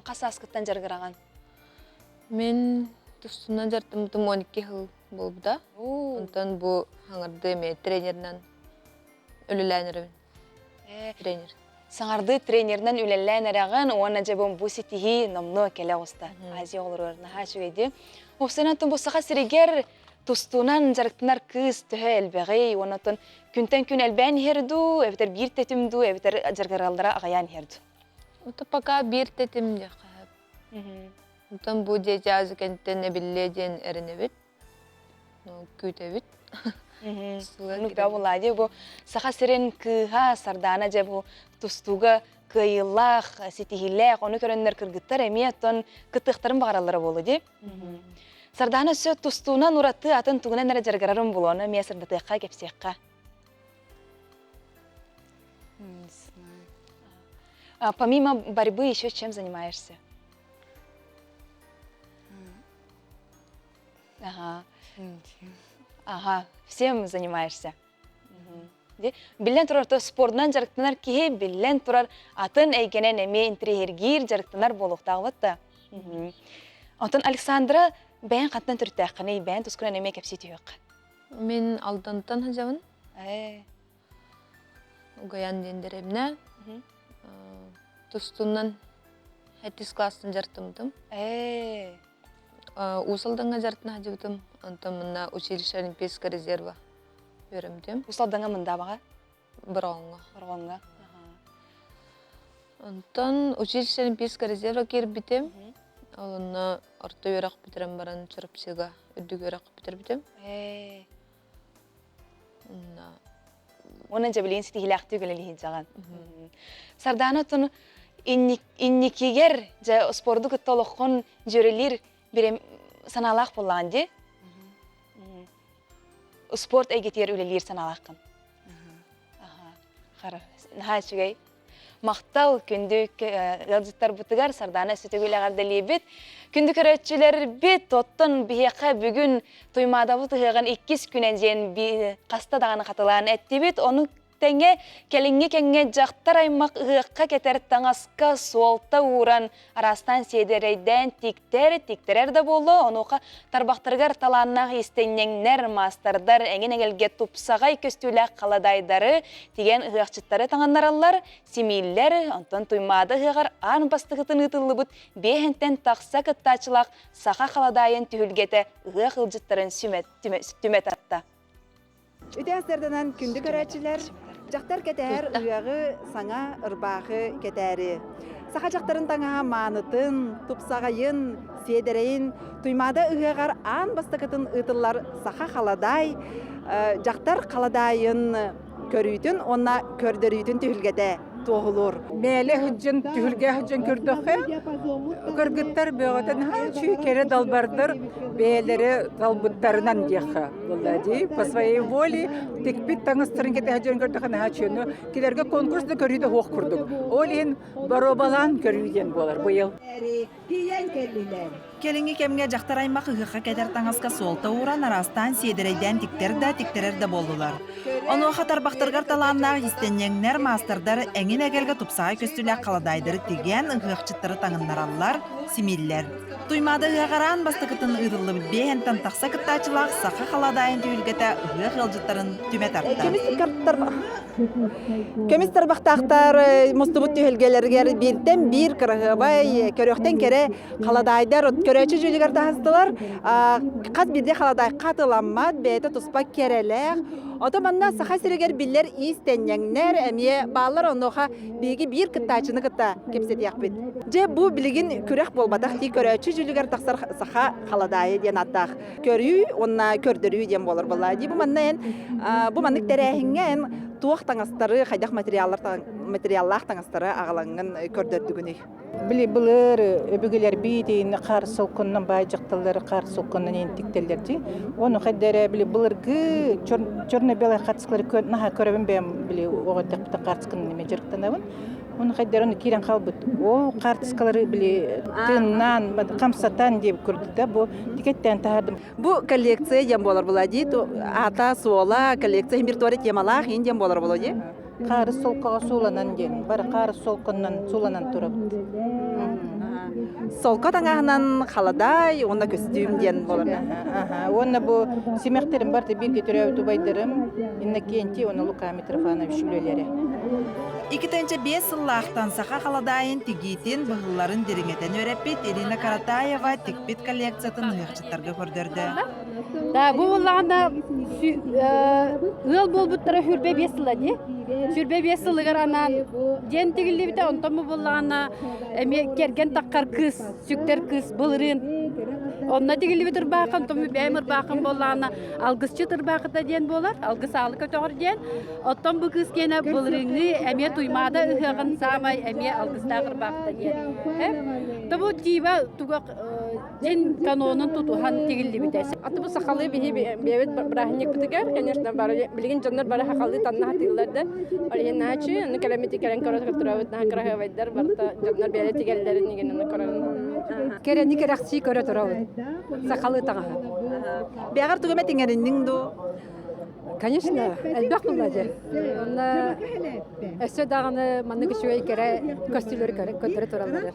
қасы асқыттан жарғыраған? Мен тұстуынан жарттымытым 12 жыл болды да. Онтан бұл аңырды мен тренерінен өліләнерімін. Тренер. Саңарды тренерінен өліләнеріған, оңына жабын бұл сетихи номно келе оста. Азия олар орына хашуеді. Опсынан тұн бұл сақа сірегер тұстуынан жарықтынар кыз түхі әлбәғей, онатын күнтен күн әлбән херду, әбітер бір тетімду, әбітер жарғыралдыра ағаян херду. Ота пока бір тетімде қағып. Онтан бұл дети азы кәнттен әбілледен әріне бет, күйті бет. Нукта болады, бұл сақа сірен кыға сардана жа бұл тұстуға кыйылақ, сетихиләқ, оны көрінлер кіргіттар әме тон кыттықтарын бағаралары болу де. Сардана сөт тұстуынан ұратты атын туғынан әрі жарғарарым бұл оны мен сырдатыққа кепсеққа. Помимо борьбы еще чем занимаешься? Ага, всем занимаешься. Билен турар спортнан жарықтанар кеге билен турар атын әйгенен әме интригергир жарықтанар болуқтағы бітті. Антон Александра бәйін қаттан түртті әққаны, бәйін тұскынан әме кәпсеті өқ. Мен алдантан хажауын. Угаян дендерімні. Тұстуынан 7 кластын жарттымдым. Усалдаңа жарттына хажаудым. Антон мұнна училище олимпийская резерва өрімдім. Усалдаңа мұнда баға? Бұрғанға. Антон училище олимпийская резерва керіп бітем. Олына орта өрақ бітірім баран чырыпсыға үдік өрақ бітір бітем. Оның жабылейін сеті хилақты өгілі жаған. Сардана тұны инникегер жа спорды күтті олыққын жөрелер берем саналақ болған де? Спорт әйгетер өлелер саналақын. Қара, наға үшігей. мақтал күндік ғалжыттар бұтығар сарданы сөтігілі бит. Күндік өрөтчілер бит оттын бейеқі бүгін туймада бұтығығын 2 күнен жен қаста дағаны қатылағын әтті бит. Оның тәңе келіңге кәңге жақтар аймақ ұғыққа кетер таңасқа суалта уран арастан седерейден тиктерер де болу. Онуға тарбақтырғар таланнақ істеннеңнер мастардар әңген әгелге тупсағай көстілі қаладайдары деген ұғықчыттары таңаннаралар, семейлер, онтан туймады ұғығар ан бастығытын ұтылы бұд бейхентен тақса кыттачылақ сақа қаладайын түйілгеті ұғық ұлжыттарын түмет атта. Үтәстерденен күнді көрәтшілер, жақтар кетер ұяғы саңа ұрбағы кетәрі. Сақа жақтарын таңаға манытын, тұпсағайын, седерейін, туймада ұяғар ан бастықытын ұтылар сақа қаладай, жақтар қаладайын көрүйтін, онна көрдірүйтін түйілгеде тоғылыр. Мәлі хүджін, түйілге хүджін көрдіқі, көргіттер бөғітін чүй кере далбардыр, бәлері далбыттарынан деқі. Бұллади, по своей воле, текпет таңыстырын кете хүджін көрдіқін чүйіні, келерге конкурсты көрейді хоқ күрдік. Олейін баробалан көрейден болар бұйыл. Келінгі кемге жақтар аймақ ұғыққа кетер таңасқа солта уран арастан седерейден тиктерер де болдылар. Оны қатар бақтырғар таланнағы істеннеңнер мастардар әңін әгелге тұпсағай көстілі қаладайдыры теген ұғықчыттары таңыннаралылар, семейлер. Туймады ұғағаран бастықытын ұйдылы бейхентен тақса кыттачылақ сақы қаладайын түйілгеті ұғық ұлжыттарын түмет артты. Көмістер бақтақтар мұстыбыт түйілгелергер бірден бір қырғыбай көріқтен кере қаладайдар көрәчі жүлігер тағыстылар. Қат бірде қаладай қатыламмад бәйті тұспақ керелер. Отоманна саха сирегер биллер истеннеңнер әмие балар оноха биги бир кыттачыны кытта кепсет яқпет. Же бу билигин күрәк болбатақ ти көрәчі жүлігер тақсар саха қаладайы ден аттақ. Көрүй, онна көрдірүй ден болар болай. Ди бу маннык тәрәхінген туақ таңастары, қайдақ материаллар таңастары ағаланған көрдірдігіне. Білі бұлыр өбігілер бейдейін қар солқынның бай жақтылары қар солқынның ентіктелерді. Оны қайдары білі бұлырғы черно-белый қатысқылары наға көребін бәм білі оғытық бұта қатысқының неме жырықтанауын. Оны қайдары оны керен қалбыд. Ол қатысқылары білі тыңнан, қамсатан деп көрді да, бұл дикеттен тағардым. Бұл коллекция дем болар бұл дейді, ата суола коллекция, бір торы темалақ ен дем болар бұл дейді. Қары солқыға суланан ден, бары қары солқыннан суланан тұрып. Солқа таңағынан қаладай, онда көстюм ден болар. Онда бұл семектерім барды бір кетірі өті байдырым, инна кенти оны Лука Митрофанович үлелері. Икітінші 5 сыллақтан сақа қаладайын тегейтін бұғыларын дереңетен өреппет Ирина Каратаева текпет коллекциятын ұяқчыттарға көрдірді. Бұл олағында ұл бол бұттары хүрбе 5 сылла де. Хүрбе 5 сылығыр анан ден тегілі біте, онтан бұл олағында керген таққар кыз, сүктер кыз, бұлырын. Онна тегілі бітір бақын, томы бәймір бақын болағына алғысчы тұрбақыта ден болар, алғыс алы көтіғыр ден. Оттан бұл кыз кені бұлырыңы әме туймада ұғығын самай әме алғыстағыр бақыта ден. Табу тиба туғақ ден канонын тұтуған тегілі бітесі. Аты бұл сақалы бейі бейбет бірахынек бітігер, конечно, білген жандар бары хақалы танна хатыларды. Олеген нағачы, оны кәлеметі кәрен көрі тұрауыт, наға қырағы вайдар, барыта жандар бәлі тегелдерін егенін көрін. Керені керақсы көрі тұрауыт, сақалы тағаға. Бәғар түгіме теңерінің ду? Конечно, әлбәқ бұлады. Оны әсі дағыны манығы шуай кәрі көстілер көтірі тұралады.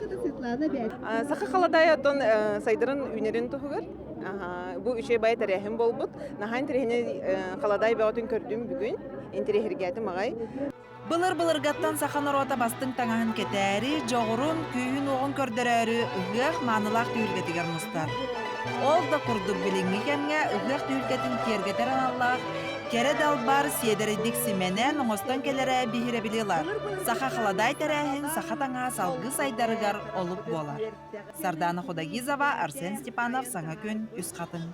Сақы қаладай атын сайдырын үнерін тұғығыр. Бұл үшей бай тәрәхім бол бұд. Нағайн тәрәхіне қаладай бәғатын көрдім бүгін. Интерехергәті мағай. Былыр-былыргаттан сақан орота бастың таңағын кетәрі, жоғырын, күйін оғын көрдірәрі, ұғық манылақ түйілгетігер мұстар. Ол да құрдық біліңгі кәмге ұғық түйілгетін кергетер аналлақ, кере далбар седерідік сименен оңыстан келері бейірі білілар. Сақа қаладай тәрәхін сақа таңа салғы сайдарығар олып болар. Сардана Худагизова, Арсен Степанов, Саңа күн, үс қатын.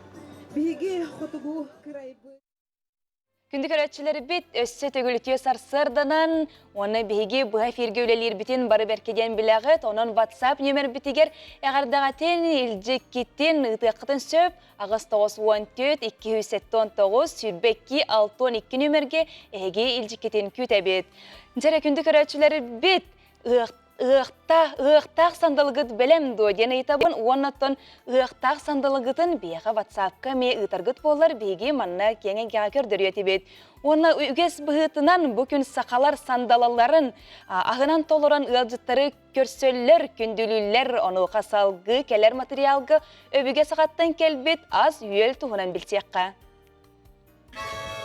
Күндік өрәтшілері бет өссе төгілітіе сарсырданан, оны бейге бұға ферге өлелер бітен бары бәркеден біләғыт, оның WhatsApp нөмір бітігер әғардағатен елжек кеттен ұтықытын сөп, ағыз 914-279 сүрбекки 612 нөмірге әге елжек кеттен күт әбет. Жәрі күндік өрәтшілері бет ığıqtaq sandalgıt belem do dene itabın onnaton ığıqtaq sandalgıtın beğe WhatsApp'ka me ıtargıt bollar begi manna kenge gakör dörüyetibet. Onna üges bıhıtınan bugün sakalar sandalaların ahınan toluran ılcıtları körsöller kündülüller onu kasalgı keler materialgı öbüge sakattan kelbet az yüel tuhunan bilsiyakka.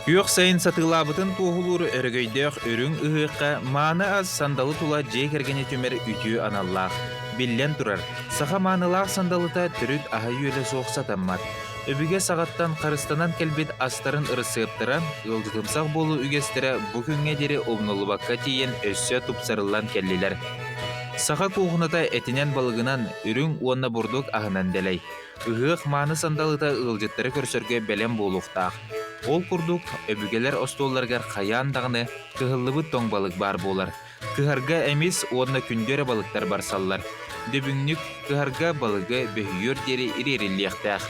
Kүйök сайын сатылабытын туғылуыры өргөйдеқ өрің ұғыққа маны аз сандалы тула жей кергене төмер үтіу аналлақ. Биллен тұрар, сақа манылақ сандалыта түріт аға үйелі соқса таммат. Өбіге сағаттан қарыстанан келбет астарын ұрысыптыран, ұлдытымсақ болу үгестері бүкінге дері обнолыбаққа тиен өссө тұпсарылан келлилер. Сақа куғыната әтінен балығынан үрің уанна бұрдық ағынан дәлей. Ұғық маны сандалыта ұлжыттары көрсөрге бәлем болуқтақ. Ол күрдік өбігелер остолларғар қаян дағыны кығылыбы тоң балық бар болар. Кығарға әмес уанна күндері балықтар бар саллар. Дөбіңнік кығарға балығы бөхүйер дері иреріліқтақ.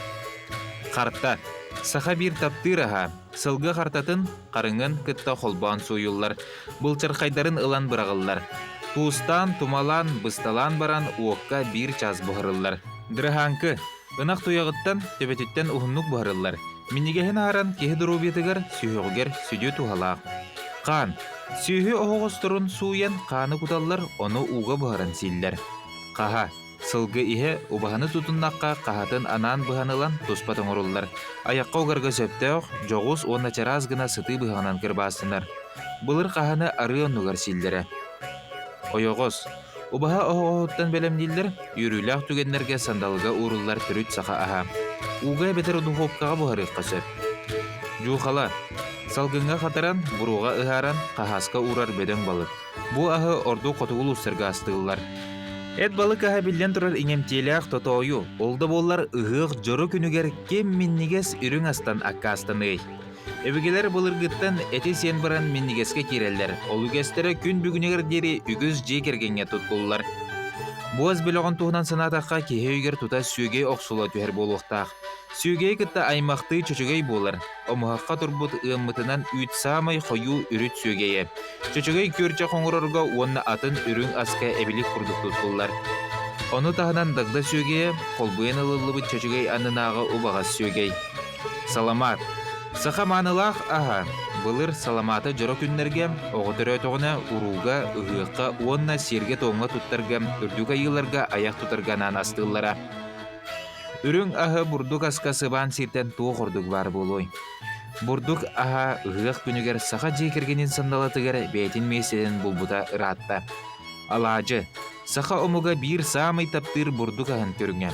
Қарта, сақа бір таптыр аға, сылғы қартатын қарыңын күтті қолбан сойылар. Бұлчар қайдарын ылан бірағылар. Туыстан, тумалан, бысталан баран уаққа бір час бұғырылар. Дырғанқы, ынақ туяғыттан төбететтен ұғынлық бұғырылар. Минигехен аран кеһи дурубетигер сүйөгер сүдү тухалаак. Кан, сүйі оғостырын суян қаны куталлар, оны уға бұхаран силлер. Қаха, сылғы ihe убаханы тутуннаққа қахатын анан бұханылан туспатын оруллар. Аяққа оғарға сөптеуқ, жоғыз оны чараз гына сыты бұханан кірбастынар. Бұлыр қаханы ары онуғар силлері. Ойоғыз, убаха оғоғыттан бәлемдейлер, үйріләқ түгенлерге сандалыға уруллар түріт сақа аға. Уға бетер духовкаға бұхарыққа сөп. Жуғала, салгынға қатаран, бұруға ұғаран, қағасқа урар беден балық. Бұ ағы орду қотығыл ұстырға астығылар. Әт балық аға білден тұрар инемтеліғ тотойу. Олды болар ұғық жоры күнігер кем миннигес үрің астан аққа астанығай. Өбігелер бұлырғыттан әте сен баран миннигеске керелдер. Ол үгестері күн бүгінегер дері үгіз жей кергенге тұтқылылар. Буаз білоғын туғынан санатаққа кеге үйгер тута сүйгей оқсула түйер болуқтақ. Сүйгей кітті аймақты чөчөгей болар. Омығаққа тұрбұт ұмытынан үйт самай қойу үріт сүйгейі. Чөчөгей көрчі қоңырырға онны атын үрің асқа әбілік құрдық тұтқылар. Оны тағынан дағда сүйгейі, қолбуен ылылыбыт чөчөгей анынағы ұбағас сүйгей. Саламат. Сақа манылақ аға. Бұлыр саламаты жұры күнлерге, оғытыр өтіғіне ұруға, ұғыққа, онына серге тоңға тұттарға, үрдік айыларға аяқ тұтырғанан астығылара. Үрің ағы бұрдық асқасы бан сертен туғы құрдық бар болуй. Бұрдық аға ұғық күнігер сақа жекергенен сандалатығыр бәйтін меседен бұлбұта ұратта. Алажы, сақа омуға бір самай таптыр бұрдық ағын түріңе.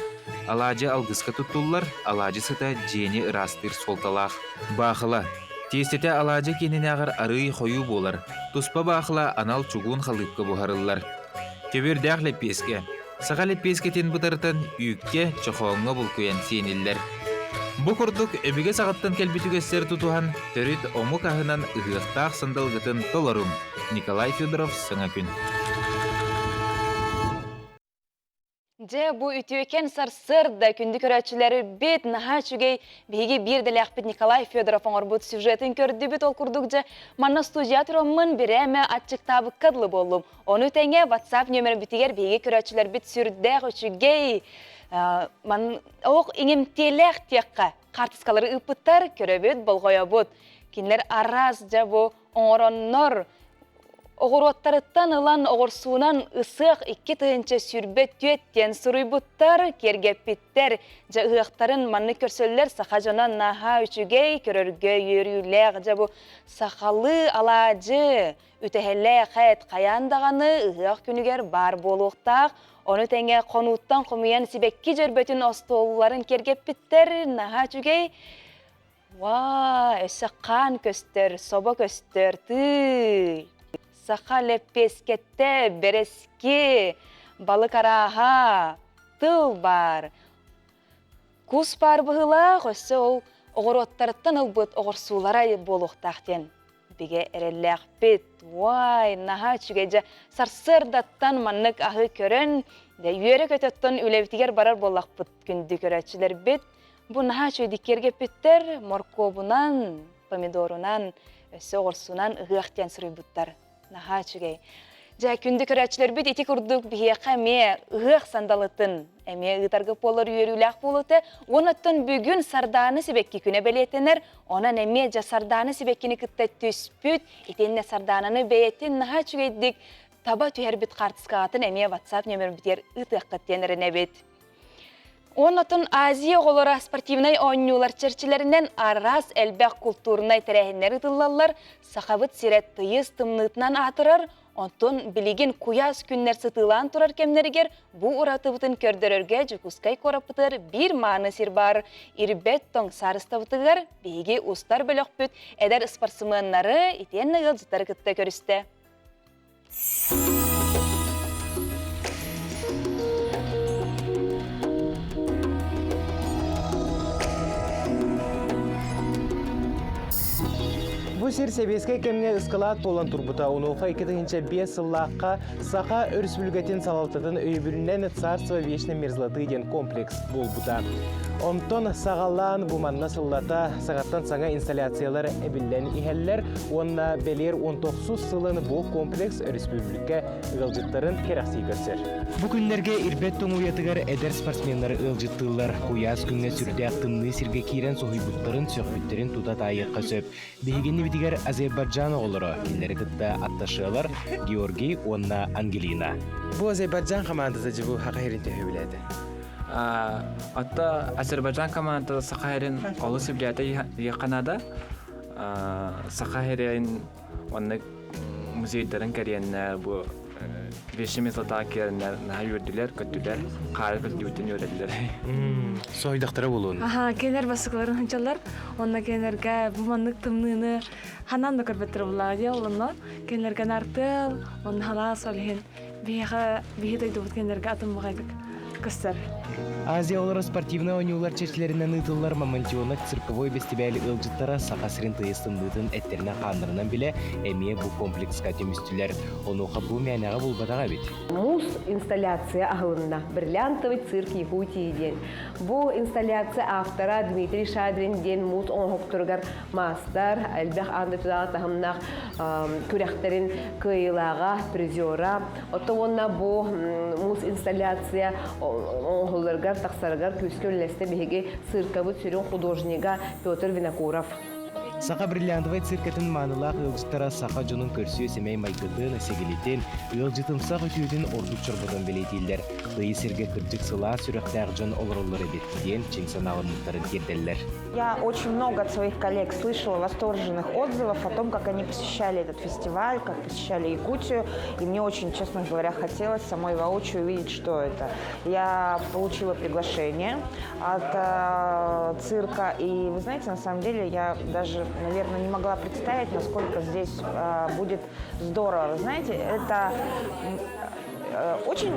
Алажы алғысқа тұттылар, алажы сыта жені ұрастыр солталақ. Бақыла. Тестете алажы кенен ағыр арый қойу болар. Туспа бақыла анал чугун қалыпқа бұхарылар. Көбір дәқ лепеске. Саға лепескетен бұтартын үйікке чоқоңға бұл көйен сенелер. Бұ құрдық өбіге сағаттан кәлбетігестер тұтуған түріт омық ағынан ұғықтақ сандалғытын толарым. Николай Федоров, сыңа күн. Же бу ütüken sarsırda kündü körәтчеләре бет наха чүгей беге бир дәләк бит Николай Федоров оңорбут сюжетін көрді бит ол курдук же манна студиятырымын биреме атчыктабы кыдлы болдум. Оны тәңе WhatsApp нөмер битигер беге көрәтчеләр бит сүрдәк чүгей ман оқ иңемтеләк текка картыскалары ыпыттар көрөбөт болгоябыт. Кинлер араз же бу оңороннор Оғыруаттарыттан ылан оғырсуынан ысық 2 тыынча сүрбет түйеттен сұруйбуттар, кергеппиттер, жа ұяқтарын манны көрсөллер сақа жонан наха үчігей көрөргө үйрүләғ жа бұ сақалы алажы үтәхелі қайт қаяндағаны ұяқ күнігер бар болуқтақ. Оны тәңе қонуттан қомиян сибекки жөрбетін остолларын кергеппиттер наха үчігей. Өсі қан көстер, соба көстер, тый. Сақа лепескетте береске, балық араға, тыл бар. Кус бар бұғыла, қөсі ол оғыроттарыттан ұлбыт оғырсулара болуқтақтен. Беге әрелләқ бет, наға чүгеже сарсырдаттан маннық ағы көрін, үйері көтеттен үлевтігер барар болақ бұт күнді көрәтшілер бет. Бұл наға чөйдікерге беттер, моркобынан, помидорунан, өсі оғырсунан ұғықтен сұрый бұттар. Наха чүгей. Жа күнді көрәтчілер бүт еті күрдік бігеқа ме ұғық сандалытын. Әме ұйтарғы полар үйеріләқ болыты, оныттын бүгін сарданы себекке күне білетінер, онан әме жа сарданы себеккені күтті түспүт, етенне сардананы бәйеттен наға чүгейдік, таба түйер бүт қартысқағатын әме WhatsApp нөмір бітер ұтыққыттенеріне бет. Онытын Азия олара спортивнай ойнулар черчилерінен арас әлбәқ культурнай тәрәхінлері тыллалар, сақабыт сирет тыйыз тымнытынан атырар, онтон білеген куяз күннер сытылан тұрар кемнергер, бұ ұратыбытын көрдірерге жүкускай корапытыр бір маны сир бар. Ирбет тоң сарыстабытығар, бейге ұстар бөлік бүт, әдер спортсменнары итен ұғыл жытар күтті көрісті. Бу сир себеске кемне ыскалат болан турбута унуха 2005 сыллаққа Саха Республикатын салалтатын өйбүрінен Царство Вечной Мерзлоты ден комплекс болбута. Онтон сағалан буманна сыллата сағаттан саңа инсталляциялар әбіллән ихәлләр, онна белер 19 сылын бұл комплекс республика ылжыттарын керақси көрсер. Бу күнлерге ирбет тоң уятыгар әдер спортсменлары ылжыттылар, куяз күнне сүрде ақтымны сирге кирен сохойбуттарын сөхбіттерін туда тайыққа сөп. Бейгенні бітігер Азербайджан оғылыры, келері күтті атташылар Георгий, онна Ангелина. Бу Азербайджан командасы жібу хақа херінде өбіледі. Атта Азербайджан командасы Сахарин олы сөблеті еқанада. Сахарин оны музейдерін кәреннер, бұл вешіміз лата кереннер, наға өрділер, көттілер, қары күлдеуітін өрелілер. Сойдақтары болуын? Кенер басықларын ханчалар, онна кенерге бұманлық тымныны ханан да көрбеттір бұлағы де, олына кенерге нартыл, онна халас олген, бейхе дойдығыт кенерге атым бұғайдық. Азия олары спортивный ойнулар чечлерінен ұйтылар мамантионық цирковой фестивалі ылжыттара сақасырын тыйыстындытын әттеріне қандырынан біле әмие бұл комплексқа төмістілер. Онуға бұл мәнеға бұл батаға бет. Мус инсталляция ағылында бриллиантовый цирк Якутии ден. Бұл инсталляция автора Дмитрий Шадрин ден мус оңғық тұрғар мастар, әлбәқ анды тұдағы тағымнақ көрәқтерін көйлаға, призера. Оты онна бұл мус инсталляция оңғылырғар, тақсарғар көскөлләсті беге циркабыт сүрін художнига Петр Винокуров. Сақа бриллиантовай циркетін манылақ ылжыттара сақа жонын көрсүйе семей майкытын, сегелетен, ылжытымсақ өтеудің ордық чорбадан белетейлер. Тыйы серге кірджік сыла сүріқтәғ жон олырылары беттіден чеңсан алымлықтарын керделер. Я очень много от своих коллег слышала восторженных отзывов о том, как они посещали этот фестиваль, как посещали Якутию. И мне очень, честно говоря, хотелось самой воочию увидеть, что это. Я получила приглашение от цирка. И вы знаете, на самом деле, я даже, наверное, не могла представить, насколько здесь будет здорово. Вы знаете, это очень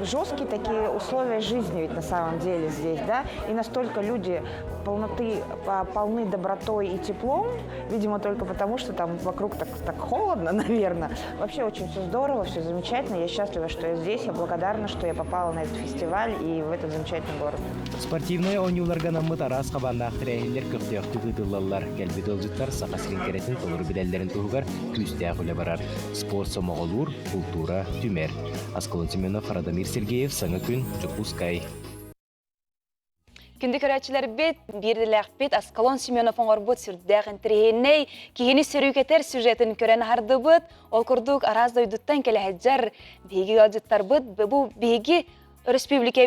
жесткие такие условия жизни ведь на самом деле здесь, да, и настолько люди полны добротой и теплом, видимо, только потому, что там вокруг так холодно, наверное. Вообще очень все здорово, все замечательно, я счастлива, что я здесь, я благодарна, что я попала на этот фестиваль и в этот замечательный город. Спортивный ойнуларға намыт арас қабандақ тірәйілер көқтеяқты ғыдылалар, кәлбет олжыттар сақасырын керетін толыр біләлерін тұғығар күстәқ үлі барар. Спорт сомағылур, культура, түмер. Аскалын Семенов, Радамир Сергеев, Саңа күн, Жүкпускай. Күнді көрәтшілер бет, берділәқ бет, Аскалон Семенов оңғыр бұд сүрдәғін тірейіней, кейіні сөрікетер сюжетін көрен арды бұд, ол күрдік араз дойдыттан келі әджар, бейгі алжыттар бұд, бұл бейгі республика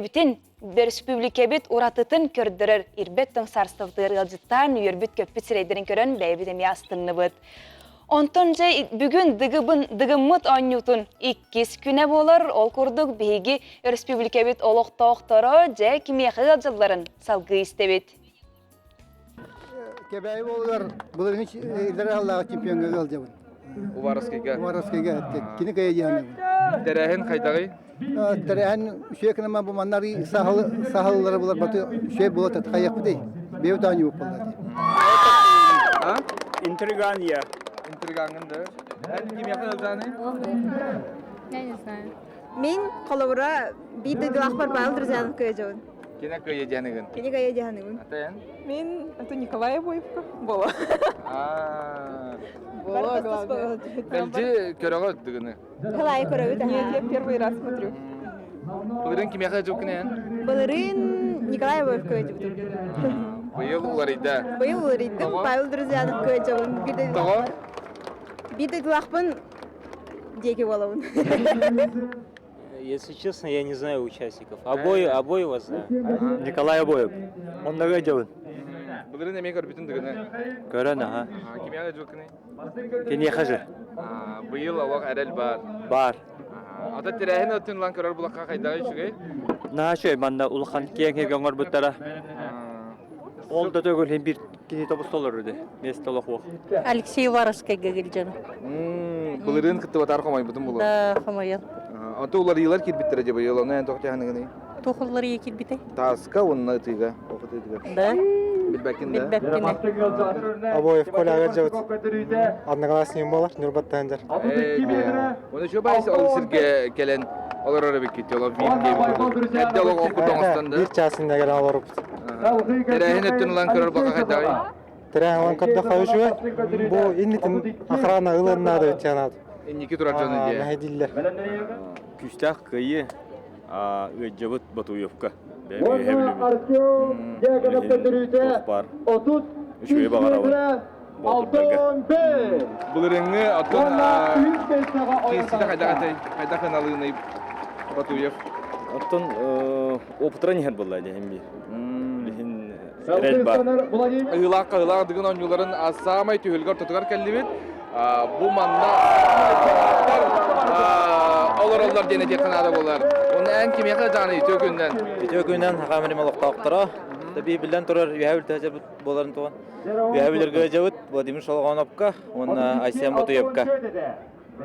бет ұратытын көрдірір, ирбеттің сарстывдыр алжыттан, үйербіт көппіт сірейдерін көрен бәйбедеме астынны бұд. Онтон жай бүгін дығымыт ойнютын 2 күне болар, ол күрдік бейгі республика бет олық-тоқтары жай кемеқі ғалжыларын салғы істебет. Кебәй болар, бұлығын илдері Аллаға чемпионға ғалжабын. Увараскайға? Увараскайға, кені қая дейін. Тәрәхін қайдағы? Тәрәхін үшекінема бұл маннары сағалылары болар, баты үшек болады, қаяқ бұдай. Беу таңы өп болады. Интригания. Интригаңында. Кем яқын әлжаны? Я не знаю. Мен қолауыра бейді ғылақ бар бағыл друзьяның көй жауын. Кене көй еденігін? Кене көй еденігін. Атайын? Мен Антон Николай Боевко. Бола. Бола, главное. Бәлді көріға өттігіні? Қалай көрі өттігіні? Нет, я первый раз смотрю. Бұлырын кеме қай жоқ кінен? Бұлырын Николай Боевко өттігін. Бұйыл ұларыйда? Бұйыл ұларыйдым. Павел Друзьянов көй жоғын. Тұғы? Биді тұлақпын деке болауын. Если честно, я не знаю участников. Обоева знаю. Николай Обоев. Он на радио. Бұлырын әме көрбітін дүгіні? Көрін, аға. Кеме қай жоқ кіні? Кене қажы. Бұйыл алақ әрәл бар? Бар. Ата тирәһен өттін лан көрер бұлаққа қайдағы үшіге? Наға шөй, манда ұлқан кең-кең ғарбыттара. Ол да төгілген бір кене тобыс толыр өді. Месті олақ оқ. Алексей Варовскай гагелжан. Бұлырын күтті батар қомай бұтын бұлыр? Да, қомайын. Ата олар елар келбіттір әде бұйыл, оны ән тоқты әнігіне? Тоқылар екел бітай. Тасқа онына ұтыға, оқыт өтіға? Да. Билбәкін да? Билбәкіне. Обоев Коля Агаджавыт. Одноклассник болар, Нұрбаттандар. Оны шо байсы ол сірге келен олар арабек кетті, олар вейінге бұлыр. Әдді олар оқыт оңыстанда? Bir çasında gelen olur. Тирәһен өттін лан көрер бұлаққа қайдағы? Тирәһен лан көрді қайышуы. Bu innitin охрана ылыннады өтчанады. Инники тұрар жаны де? Мәхедиллер. Күстақ күйі өджабыт Батуевка. Үшөй бағарауы. Бұлырыңы атын кейсілі қайда қаналығыны Батуев? Атын опытыра нехер болла дегенби. Рәл бар. Ұйлақ дығын оңғыларын асамай түйілгір тұтығар кәлі бет. Бұл манна олар дене де қанады болар. Оны ән кемеқі жаны төкінден? Төкінден хақамырым олықта оқтыра. Таби білден тұрар үйәбіл тәжі боларын туған. Үйәбілерге жауыт, Владимир Шолған опқа, оны Айсен Батуевка.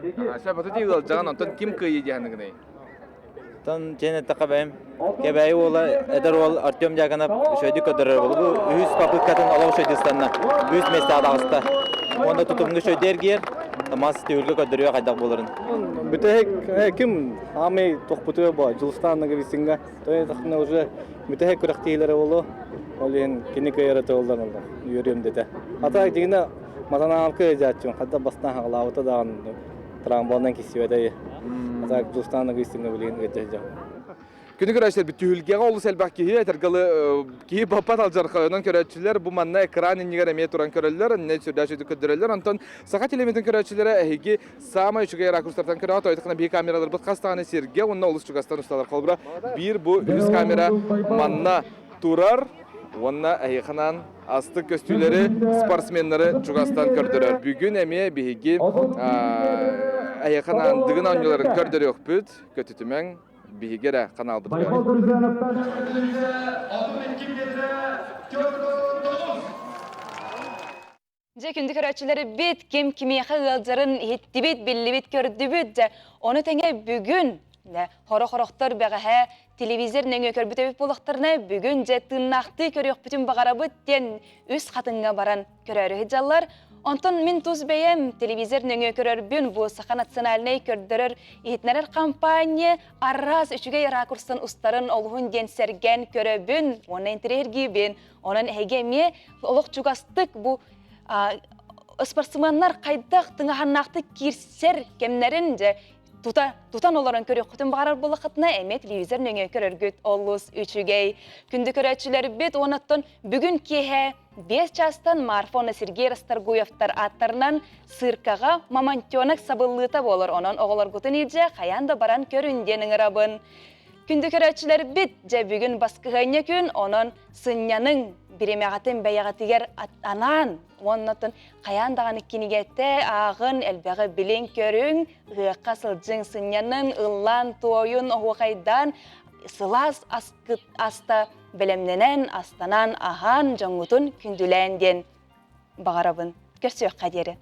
Айсен Батуевка жағын онтан кім көй едегінігіне? Тан женетті қабайым. Кебәйі ола, әдір ол Артем жағанап шөйді көдірір бол. Бұл үйіз попыткатын олау шөйдістанна. Үйіз месті адағыста. Онда тұтымғы шөйдер кер, мас теуілгі көдіріе қайдақ боларын. Бүтәк кім амай тоқпыты ба, жылыстанны кебесінға. Той тақына уже бүтәк күрақтейлері болу. Ол ең кені көйеріті олдар олдар. Үйерем деді. Ата дегені матана алқы жәтчің. Қадда басына қағылауыты дағын трамбондан кесіп әдәйі. Ата жылыстанны кебесінға білген өтежі. Күні көрәшілер бір түйілгеға олы сәлбәк кейі әтіргілі кейі бапат алжарқы өнін көрәтшілер бұл манна экран енігер әме тұран көрәлілер, әнне сүрдәшеді көдірелілер. Антон сақа телеметін көрәтшілері әйге самай үшіге ракурстартан көрәт, ойдықына бей камералар бұт қастағаны серге, онына олыс жүгастан ұсталар қолбыра. Bir бұл үз камера манна тұрар, онына әйіқынан асты көстүйлері спортсменлері жүгастан көрдірер. Бүгін әме бейге әйіқынан дығын аныларын көрдірі өкпіт, көтітімен бігері қанал бұтыр. Же күнді көрәтшілері бет кем кемеқі ғалжарын етті бет, белі бет көрді бет. Оны тәңе бүгін Хоро-хороқтар бәғәһә телевизор нәңе көрбіт өбіп болықтарына бүгін же тыннақты көрек бүтін бағарабыт тен өз қатынға баран көрәрі жаллар. Онтон мен туз бәйем телевизор нәңе көрәрбін бұл Саха национальный көрдірір етнәрер кампания арраз үшіге ракурсын ұстарын олғын ден сәрген көрәбін, оны интерерге бен, оның әгеме олық жүгастық бұл спортсменнар қайдақ тыңағаннақты кирсер кемнерін же Тутан оларын көрек құтын бағарар болықытына әме телевизор нөңе көрергіт олыс үшігей. Күнді көрәтшілер бет онаттын бүгін кеге 5 жастан Марфона Сергей Расторгуевтар аттарынан сыркаға мамантионық сабыллыта болыр. Онан оғылар құтын елже қаянда баран көрінденің рабын. Күнді көрәтшілер бет жа бүгін басқығайны күн онан сынняның биремеғатын бәйіғатығар анан. Оннатын қаяндағаны кенегетті ағын әлбәғі білен көрің, ғыққа сылжың сынянын ұллан туойын оғайдан сылас аста білімненен астанан аған жаңғытын күнділәнден бағарабын. Көрсі өқ қадері.